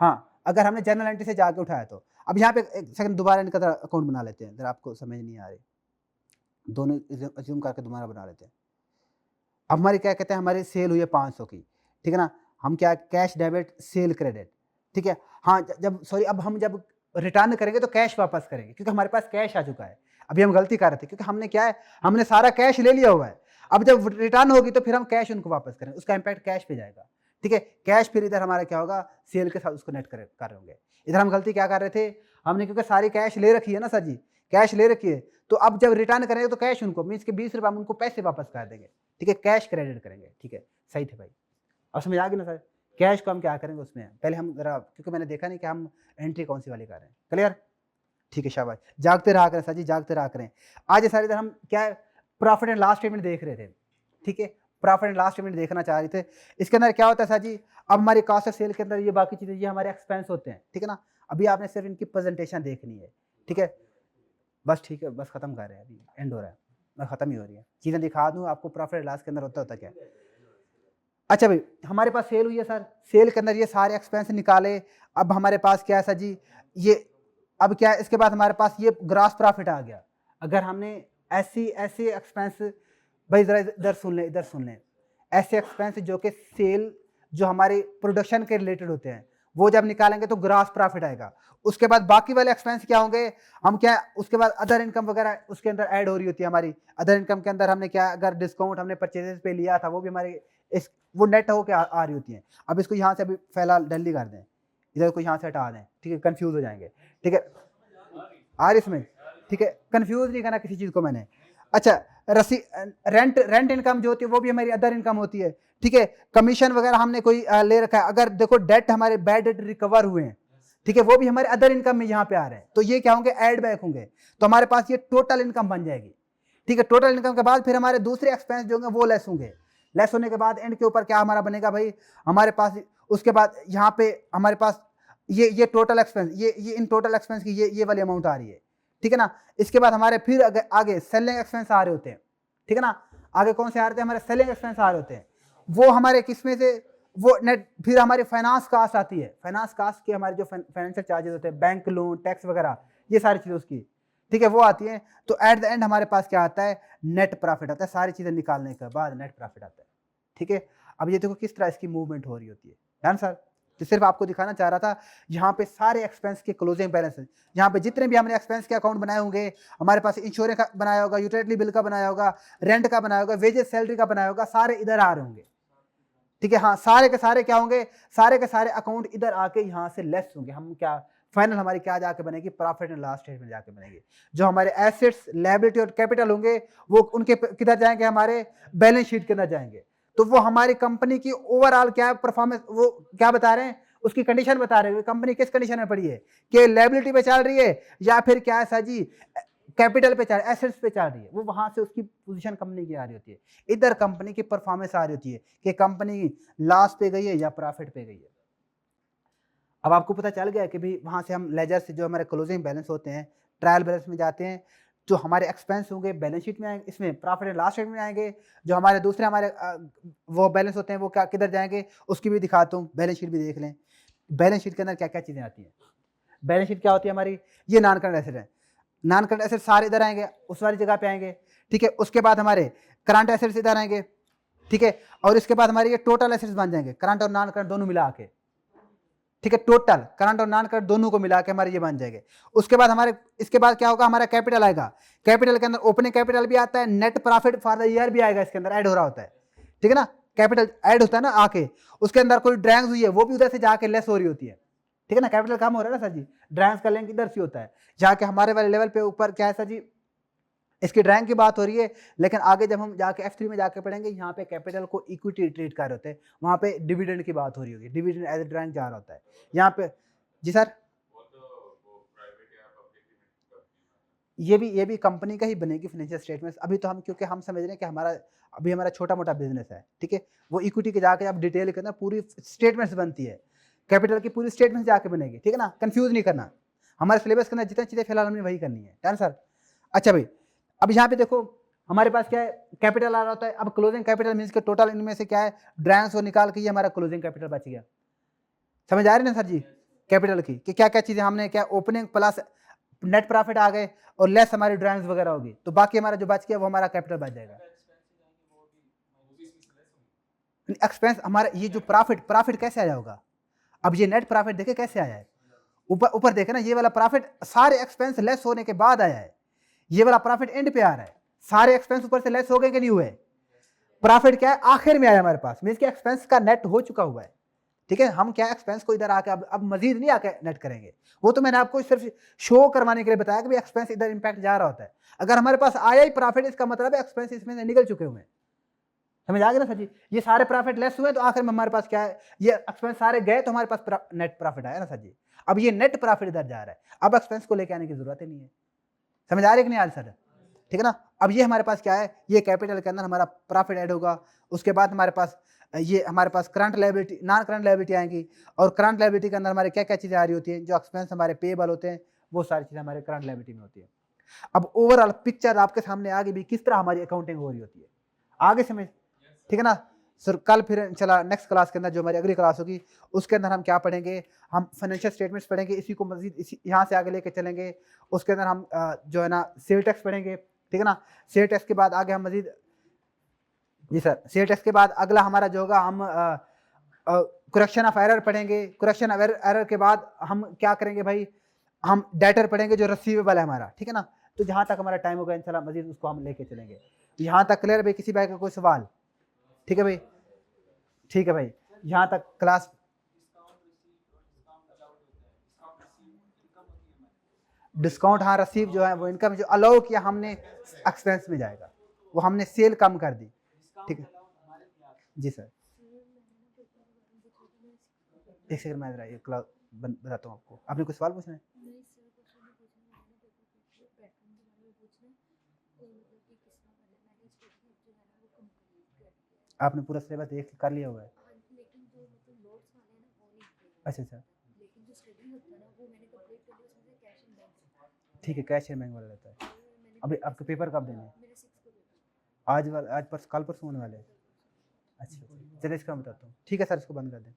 S1: हाँ, अगर हमने जनरल एंट्री से जाके उठाया तो। अब यहाँ पे एक सेकंड दोबारा इनका अकाउंट बना लेते हैं, अगर आपको समझ नहीं आ रही, दोनों अज्यूम करके दोबारा बना लेते हैं। अब हमारी क्या कहते हैं, हमारी सेल हुई है 500 की, ठीक है ना, हम क्या कैश डेबिट सेल क्रेडिट, ठीक है। हाँ, जब सॉरी अब हम जब रिटर्न करेंगे तो कैश वापस करेंगे, क्योंकि हमारे पास कैश आ चुका है। अभी हम गलती कर रहे थे, क्योंकि हमने क्या है, हमने सारा कैश ले लिया हुआ है। अब जब रिटर्न होगी तो फिर हम कैश उनको वापस करेंगे, उसका इम्पैक्ट कैश पे जाएगा, ठीक है। कैश फिर इधर हमारा क्या होगा, सेल के साथ उसको नेट कर रहे होंगे। इधर हम गलती क्या कर रहे थे, हमने क्योंकि सारी कैश ले रखी है ना सर जी, कैश ले रखी है, तो अब जब रिटर्न करेंगे तो कैश उनको मीन्स के 20 रुपये हम उनको पैसे वापस कर देंगे, ठीक है, कैश क्रेडिट करेंगे, ठीक है। सही थे भाई, अब समझ आ गई ना सर। कैश को हम क्या करेंगे उसमें, पहले हम जरा, क्योंकि मैंने देखा नहीं कि हम एंट्री कौन सी वाली कर रहे हैं, क्लियर, ठीक है, शाबाश, जागते रहा करें सर जी, जागते रहा करें। आज सारी इधर हम क्या प्रॉफिट एंड लॉस स्टेटमेंट देख रहे थे, ठीक है, प्रॉफिट एंड लॉस स्टेटमेंट देखना चाह रहे थे। इसके अंदर क्या होता है सर जी, अब हमारी कॉस्ट ऑफ सेल के अंदर ये बाकी चीज़ें ये हमारे एक्सपेंस होते हैं, ठीक है ना। अभी आपने सिर्फ इनकी प्रेजेंटेशन देखनी है, ठीक है, बस ठीक है, बस खत्म कर रहे हैं, अभी एंड हो रहा है, मैं खत्म ही हो रही है, चीज़ें दिखा दूँ आपको प्रॉफिट एंड लॉस के अंदर होता क्या। अच्छा भाई, हमारे पास सेल हुई है सर, सेल के अंदर ये सारे एक्सपेंस निकाले। अब हमारे पास क्या है सर जी, ये अब क्या है, इसके बाद हमारे पास ये ग्रॉस प्रॉफिट आ गया। अगर हमने ऐसे एक्सपेंस, भाई जरा इधर सुन लें, इधर सुन लें, ऐसे एक्सपेंस जो कि सेल जो हमारे प्रोडक्शन के रिलेटेड होते हैं वो जब निकालेंगे तो ग्रॉस प्रॉफिट आएगा। उसके बाद बाकी वाले एक्सपेंस क्या होंगे, हम क्या, उसके बाद अदर इनकम वगैरह उसके अंदर ऐड हो रही होती है हमारी। अदर इनकम के अंदर हमने क्या, अगर डिस्काउंट हमने परचेजेस पे लिया था वो भी हमारे इस वो नेट होकर आ रही होती है। अब इसको यहाँ से अभी फिलहाल डल्ली कर दें, इधर को यहाँ से हटा दें, ठीक है, कंफ्यूज हो जाएंगे, ठीक है, आ रही इसमें, ठीक है, कंफ्यूज नहीं करना किसी चीज़ को मैंने। अच्छा, रेंट इनकम जो होती है वो भी हमारी अदर इनकम होती है, ठीक है। कमीशन वगैरह हमने कोई ले रखा है, अगर देखो डेट हमारे बैड डेट रिकवर हुए हैं, ठीक है, वो भी हमारे अदर इनकम में यहाँ पे आ रहे हैं, तो ये क्या होंगे, ऐड बैक होंगे, तो हमारे पास ये टोटल इनकम बन जाएगी, ठीक है। टोटल इनकम के बाद फिर हमारे दूसरे एक्सपेंस जो होंगे वो लेस होंगे। लेस होने के बाद एंड के ऊपर क्या हमारा बनेगा भाई, हमारे पास उसके बाद यहाँ पे हमारे पास ये टोटल एक्सपेंस, ये इन टोटल एक्सपेंस की ये वाली अमाउंट आ रही है, ठीक है ना। इसके बाद हमारे फिर आगे सेलिंग एक्सपेंस आ रहे होते हैं, ठीक है ना। आगे कौन से आ रहे थे, हमारे सेलिंग एक्सपेंस आ रहे होते हैं, वो हमारे किसमें से, वो नेट, फिर हमारी फाइनेंस कास्ट आती है। फाइनेंस कास्ट के हमारे जो फाइनेंशियल चार्जेस होते हैं, बैंक लोन, टैक्स वगैरह, ये सारी चीज़ें उसकी, ठीक है, वो आती हैं। तो एट द एंड हमारे पास क्या आता है, नेट प्रॉफिट आता है, सारी चीज़ें निकालने के बाद नेट प्रॉफिट आता है, ठीक है। अब ये देखो किस तरह इसकी मूवमेंट हो रही होती है, डन सर। तो सिर्फ आपको दिखाना चाह रहा था, यहाँ पे सारे एक्सपेंस के क्लोजिंग बैलेंस, यहाँ पे जितने भी हमने एक्सपेंस के अकाउंट बनाए होंगे, हमारे पास इंश्योरेंस का बनाया होगा, यूटिलिटी बिल का बनाया होगा, रेंट का बनाया होगा, वेजेस सैलरी का बनाया होगा, सारे इधर आ रहे होंगे, ठीक है। हाँ, सारे के सारे क्या होंगे, सारे के सारे अकाउंट इधर आके यहाँ से लेस होंगे। हम क्या फाइनल हमारी क्या जाके बनेगी, प्रॉफिट एंड लॉस स्टेटमेंट जाके बनेगी। जो हमारे एसेट्स, लायबिलिटी और कैपिटल होंगे वो उनके किधर जाएंगे, हमारे बैलेंस शीट के अंदर जाएंगे। तो वो हमारी कंपनी की ओवरऑल क्या परफॉर्मेंस, वो क्या बता रहे हैं, उसकी कंडीशन बता रहे हैं, कंपनी किस कंडीशन में पड़ी है, कि लायबिलिटी पे चल रही है या फिर क्या है सर जी, कैपिटल पे चल, एसेट्स पे चल रही है। वो वहां से उसकी पोजीशन कंपनी की आ रही होती है, इधर कंपनी की परफॉर्मेंस आ रही होती है कि कंपनी लॉस पे गई है या प्रॉफिट पे गई है। अब आपको पता चल गया कि भाई वहां से हम लेजर से जो हमारे क्लोजिंग बैलेंस होते हैं, ट्रायल बैलेंस में जाते हैं, जो हमारे एक्सपेंस होंगे बैलेंस शीट में आएंगे, इसमें प्रॉफिट एंड लॉस स्टेटमेंट में आएंगे। जो हमारे दूसरे हमारे वो बैलेंस होते हैं वो क्या किधर जाएंगे, उसकी भी दिखाता हूँ, बैलेंस शीट भी देख लें। बैलेंस शीट के अंदर क्या क्या चीज़ें आती हैं, बैलेंस शीट क्या होती है हमारी, ये नॉन करंट एसेट है, नॉन करंट एसेट सारे इधर आएंगे, उस वाली जगह पे आएंगे, ठीक है। उसके बाद हमारे करंट एसेट्स इधर आएंगे, ठीक है। और इसके बाद हमारे ये टोटल एसेट्स बन जाएंगे, करंट और नॉन करंट दोनों मिला के, ठीक है। टोटल करंट और नॉन करंट दोनों को मिला के हमारे ये बन जाएंगे। उसके बाद हमारे इसके बाद क्या होगा, हमारा कैपिटल आएगा। कैपिटल के अंदर ओपनिंग कैपिटल भी आता है, net profit for the year भी आएगा, इसके अंदर ऐड हो रहा होता है, ठीक है ना। कैपिटल ऐड होता है ना आके, उसके अंदर कोई ड्रैंग्स हुई है वो भी उधर से जाके लेस हो रही होती है, ठीक है ना, कैपिटल कम हो रहा है ना सर जी, ड्राइंग्स का लिंक इधर से होता है, जाके हमारे वाले लेवल पे ऊपर क्या है सर जी, इसकी ड्राइंग की बात हो रही है, लेकिन आगे जब हम जाके F3 में जाके पढ़ेंगे, यहाँ पे कैपिटल को इक्विटी ट्रीट कर रहे होते हैं, वहाँ पे डिविडेंड की बात हो रही होगी, डिविडेंड एज ए ड्राइंग जा रहा होता है यहाँ पे। जी सर, ये भी कंपनी का ही बनेगी फाइनेंशियल स्टेटमेंट्स। अभी तो हम, क्योंकि हम समझ रहे हैं कि हमारा छोटा मोटा बिजनेस है, ठीक है, वो इक्विटी के जाके आप डिटेल करना, पूरी स्टेटमेंट्स बनती है, कैपिटल की पूरी स्टेटमेंट्स जाके बनेगी, ठीक है ना, कंफ्यूज नहीं करना। हमारे सिलेबस के अंदर जितनी चीज़ें फिलहाल हमने वही करनी है, डन सर। अच्छा भाई, अब यहाँ पे देखो हमारे पास क्या है, कैपिटल आ रहा होता है। अब क्लोजिंग कैपिटल मीन्स के टोटल इनमें से क्या है, ड्राइंग्स को निकाल के ये हमारा क्लोजिंग कैपिटल बच गया। समझ आ रही है ना सर जी, कैपिटल की कि क्या क्या चीज़ें हमने, क्या ओपनिंग प्लस नेट प्रॉफिट आ गए और लेस हमारी ड्राइंग्स वगैरह होगी, तो बाकी हमारा जो बच गया वो हमारा कैपिटल बच जाएगा। एक्सपेंस हमारा, ये जो प्रॉफिट कैसे आया होगा, अब ये नेट प्रॉफिट देखे कैसे आया है, ऊपर देखे ना, ये वाला प्रॉफिट सारे एक्सपेंस लेस होने के बाद आया है, ये वाला प्रॉफिट एंड पे आ रहा है, सारे एक्सपेंस ऊपर से लेस हो गए कि नहीं हुए, प्रॉफिट क्या है आखिर में आया हमारे पास, मींस कि एक्सपेंस का नेट हो चुका हुआ है, ठीक है। हम क्या एक्सपेंस को इधर आके अब मजीद नहीं आके नेट करेंगे, वो तो मैंने आपको सिर्फ शो करवाने के लिए बताया कि भाई एक्सपेंस इधर इंपैक्ट जा रहा होता है। अगर हमारे पास आया ही प्रॉफिट, इसका मतलब है एक्सपेंस इसमें से निकल चुके हुए हैं। समझ आ गया ना सर जी, ये सारे प्रॉफिट लेस हुए तो आखिर में हमारे पास क्या है, ये एक्सपेंस सारे गए तो हमारे पास नेट प्रॉफिट आया ना सर जी। अब ये नेट प्रॉफिट इधर जा रहा है, अब एक्सपेंस को लेके आने की जरूरत ही नहीं है। समझ आ रही है कि नहीं आ रही सर, ठीक है ना। अब ये हमारे पास क्या है, ये कैपिटल के अंदर हमारा प्रॉफिट ऐड होगा, उसके बाद हमारे पास ये हमारे पास current liability, non current liability आएंगी, और करंट लायबिलिटी के अंदर हमारे क्या क्या चीज़ें आ रही होती हैं, जो एक्सपेंस हमारे पेबल होते हैं, वो सारी चीज़ें हमारे करंट लायबिलिटी में होती है। अब ओवरऑल पिक्चर आपके सामने आगे भी किस तरह हमारी अकाउंटिंग हो रही होती है, आगे समझ, ठीक है ना सर। कल फिर चला नेक्स्ट क्लास के अंदर, जो हमारी अगली क्लास होगी, उसके अंदर हम क्या पढ़ेंगे, हम फाइनेंशियल स्टेटमेंट्स पढ़ेंगे, इसी को मजीद इसी यहाँ से आगे लेके चलेंगे। उसके अंदर हम जो है ना सेल टैक्स पढ़ेंगे, ठीक है ना। सेल टैक्स के बाद आगे हम मजीद, जी सर, सेल टैक्स के बाद अगला हमारा जो होगा, हम करेक्शन ऑफ एरर पढ़ेंगे। करेक्शन ऑफ एरर के बाद हम क्या करेंगे भाई, हम डेटर पढ़ेंगे जो रिसीवेबल है हमारा, ठीक है ना। तो जहाँ तक हमारा टाइम होगा इंशाल्लाह मजीद उसको हम लेके चलेंगे। यहाँ तक क्लियर है भाई, किसी भाई का कोई सवाल, ठीक है भाई, ठीक है भाई, यहाँ तक क्लास। डिस्काउंट, हाँ रसीव जो है वो इनकम जो अलाउ किया हमने एक्सपेंस में जाएगा, वो हमने सेल कम कर दी, ठीक है। जी सर, एक सेकंड में ये क्लास बताता हूँ आपको। आपने कुछ सवाल पूछना है? आपने पूरा सिलेबस देख कर लिया हुआ है? अच्छा अच्छा, ठीक है, कैश एंड बैंक वाला रहता है। अभी आपके पेपर कब देने हैं? आज पर कल परसों होने वाले हैं। अच्छा, चलिए इसका बताता हूँ, ठीक है सर, इसको बंद कर दें।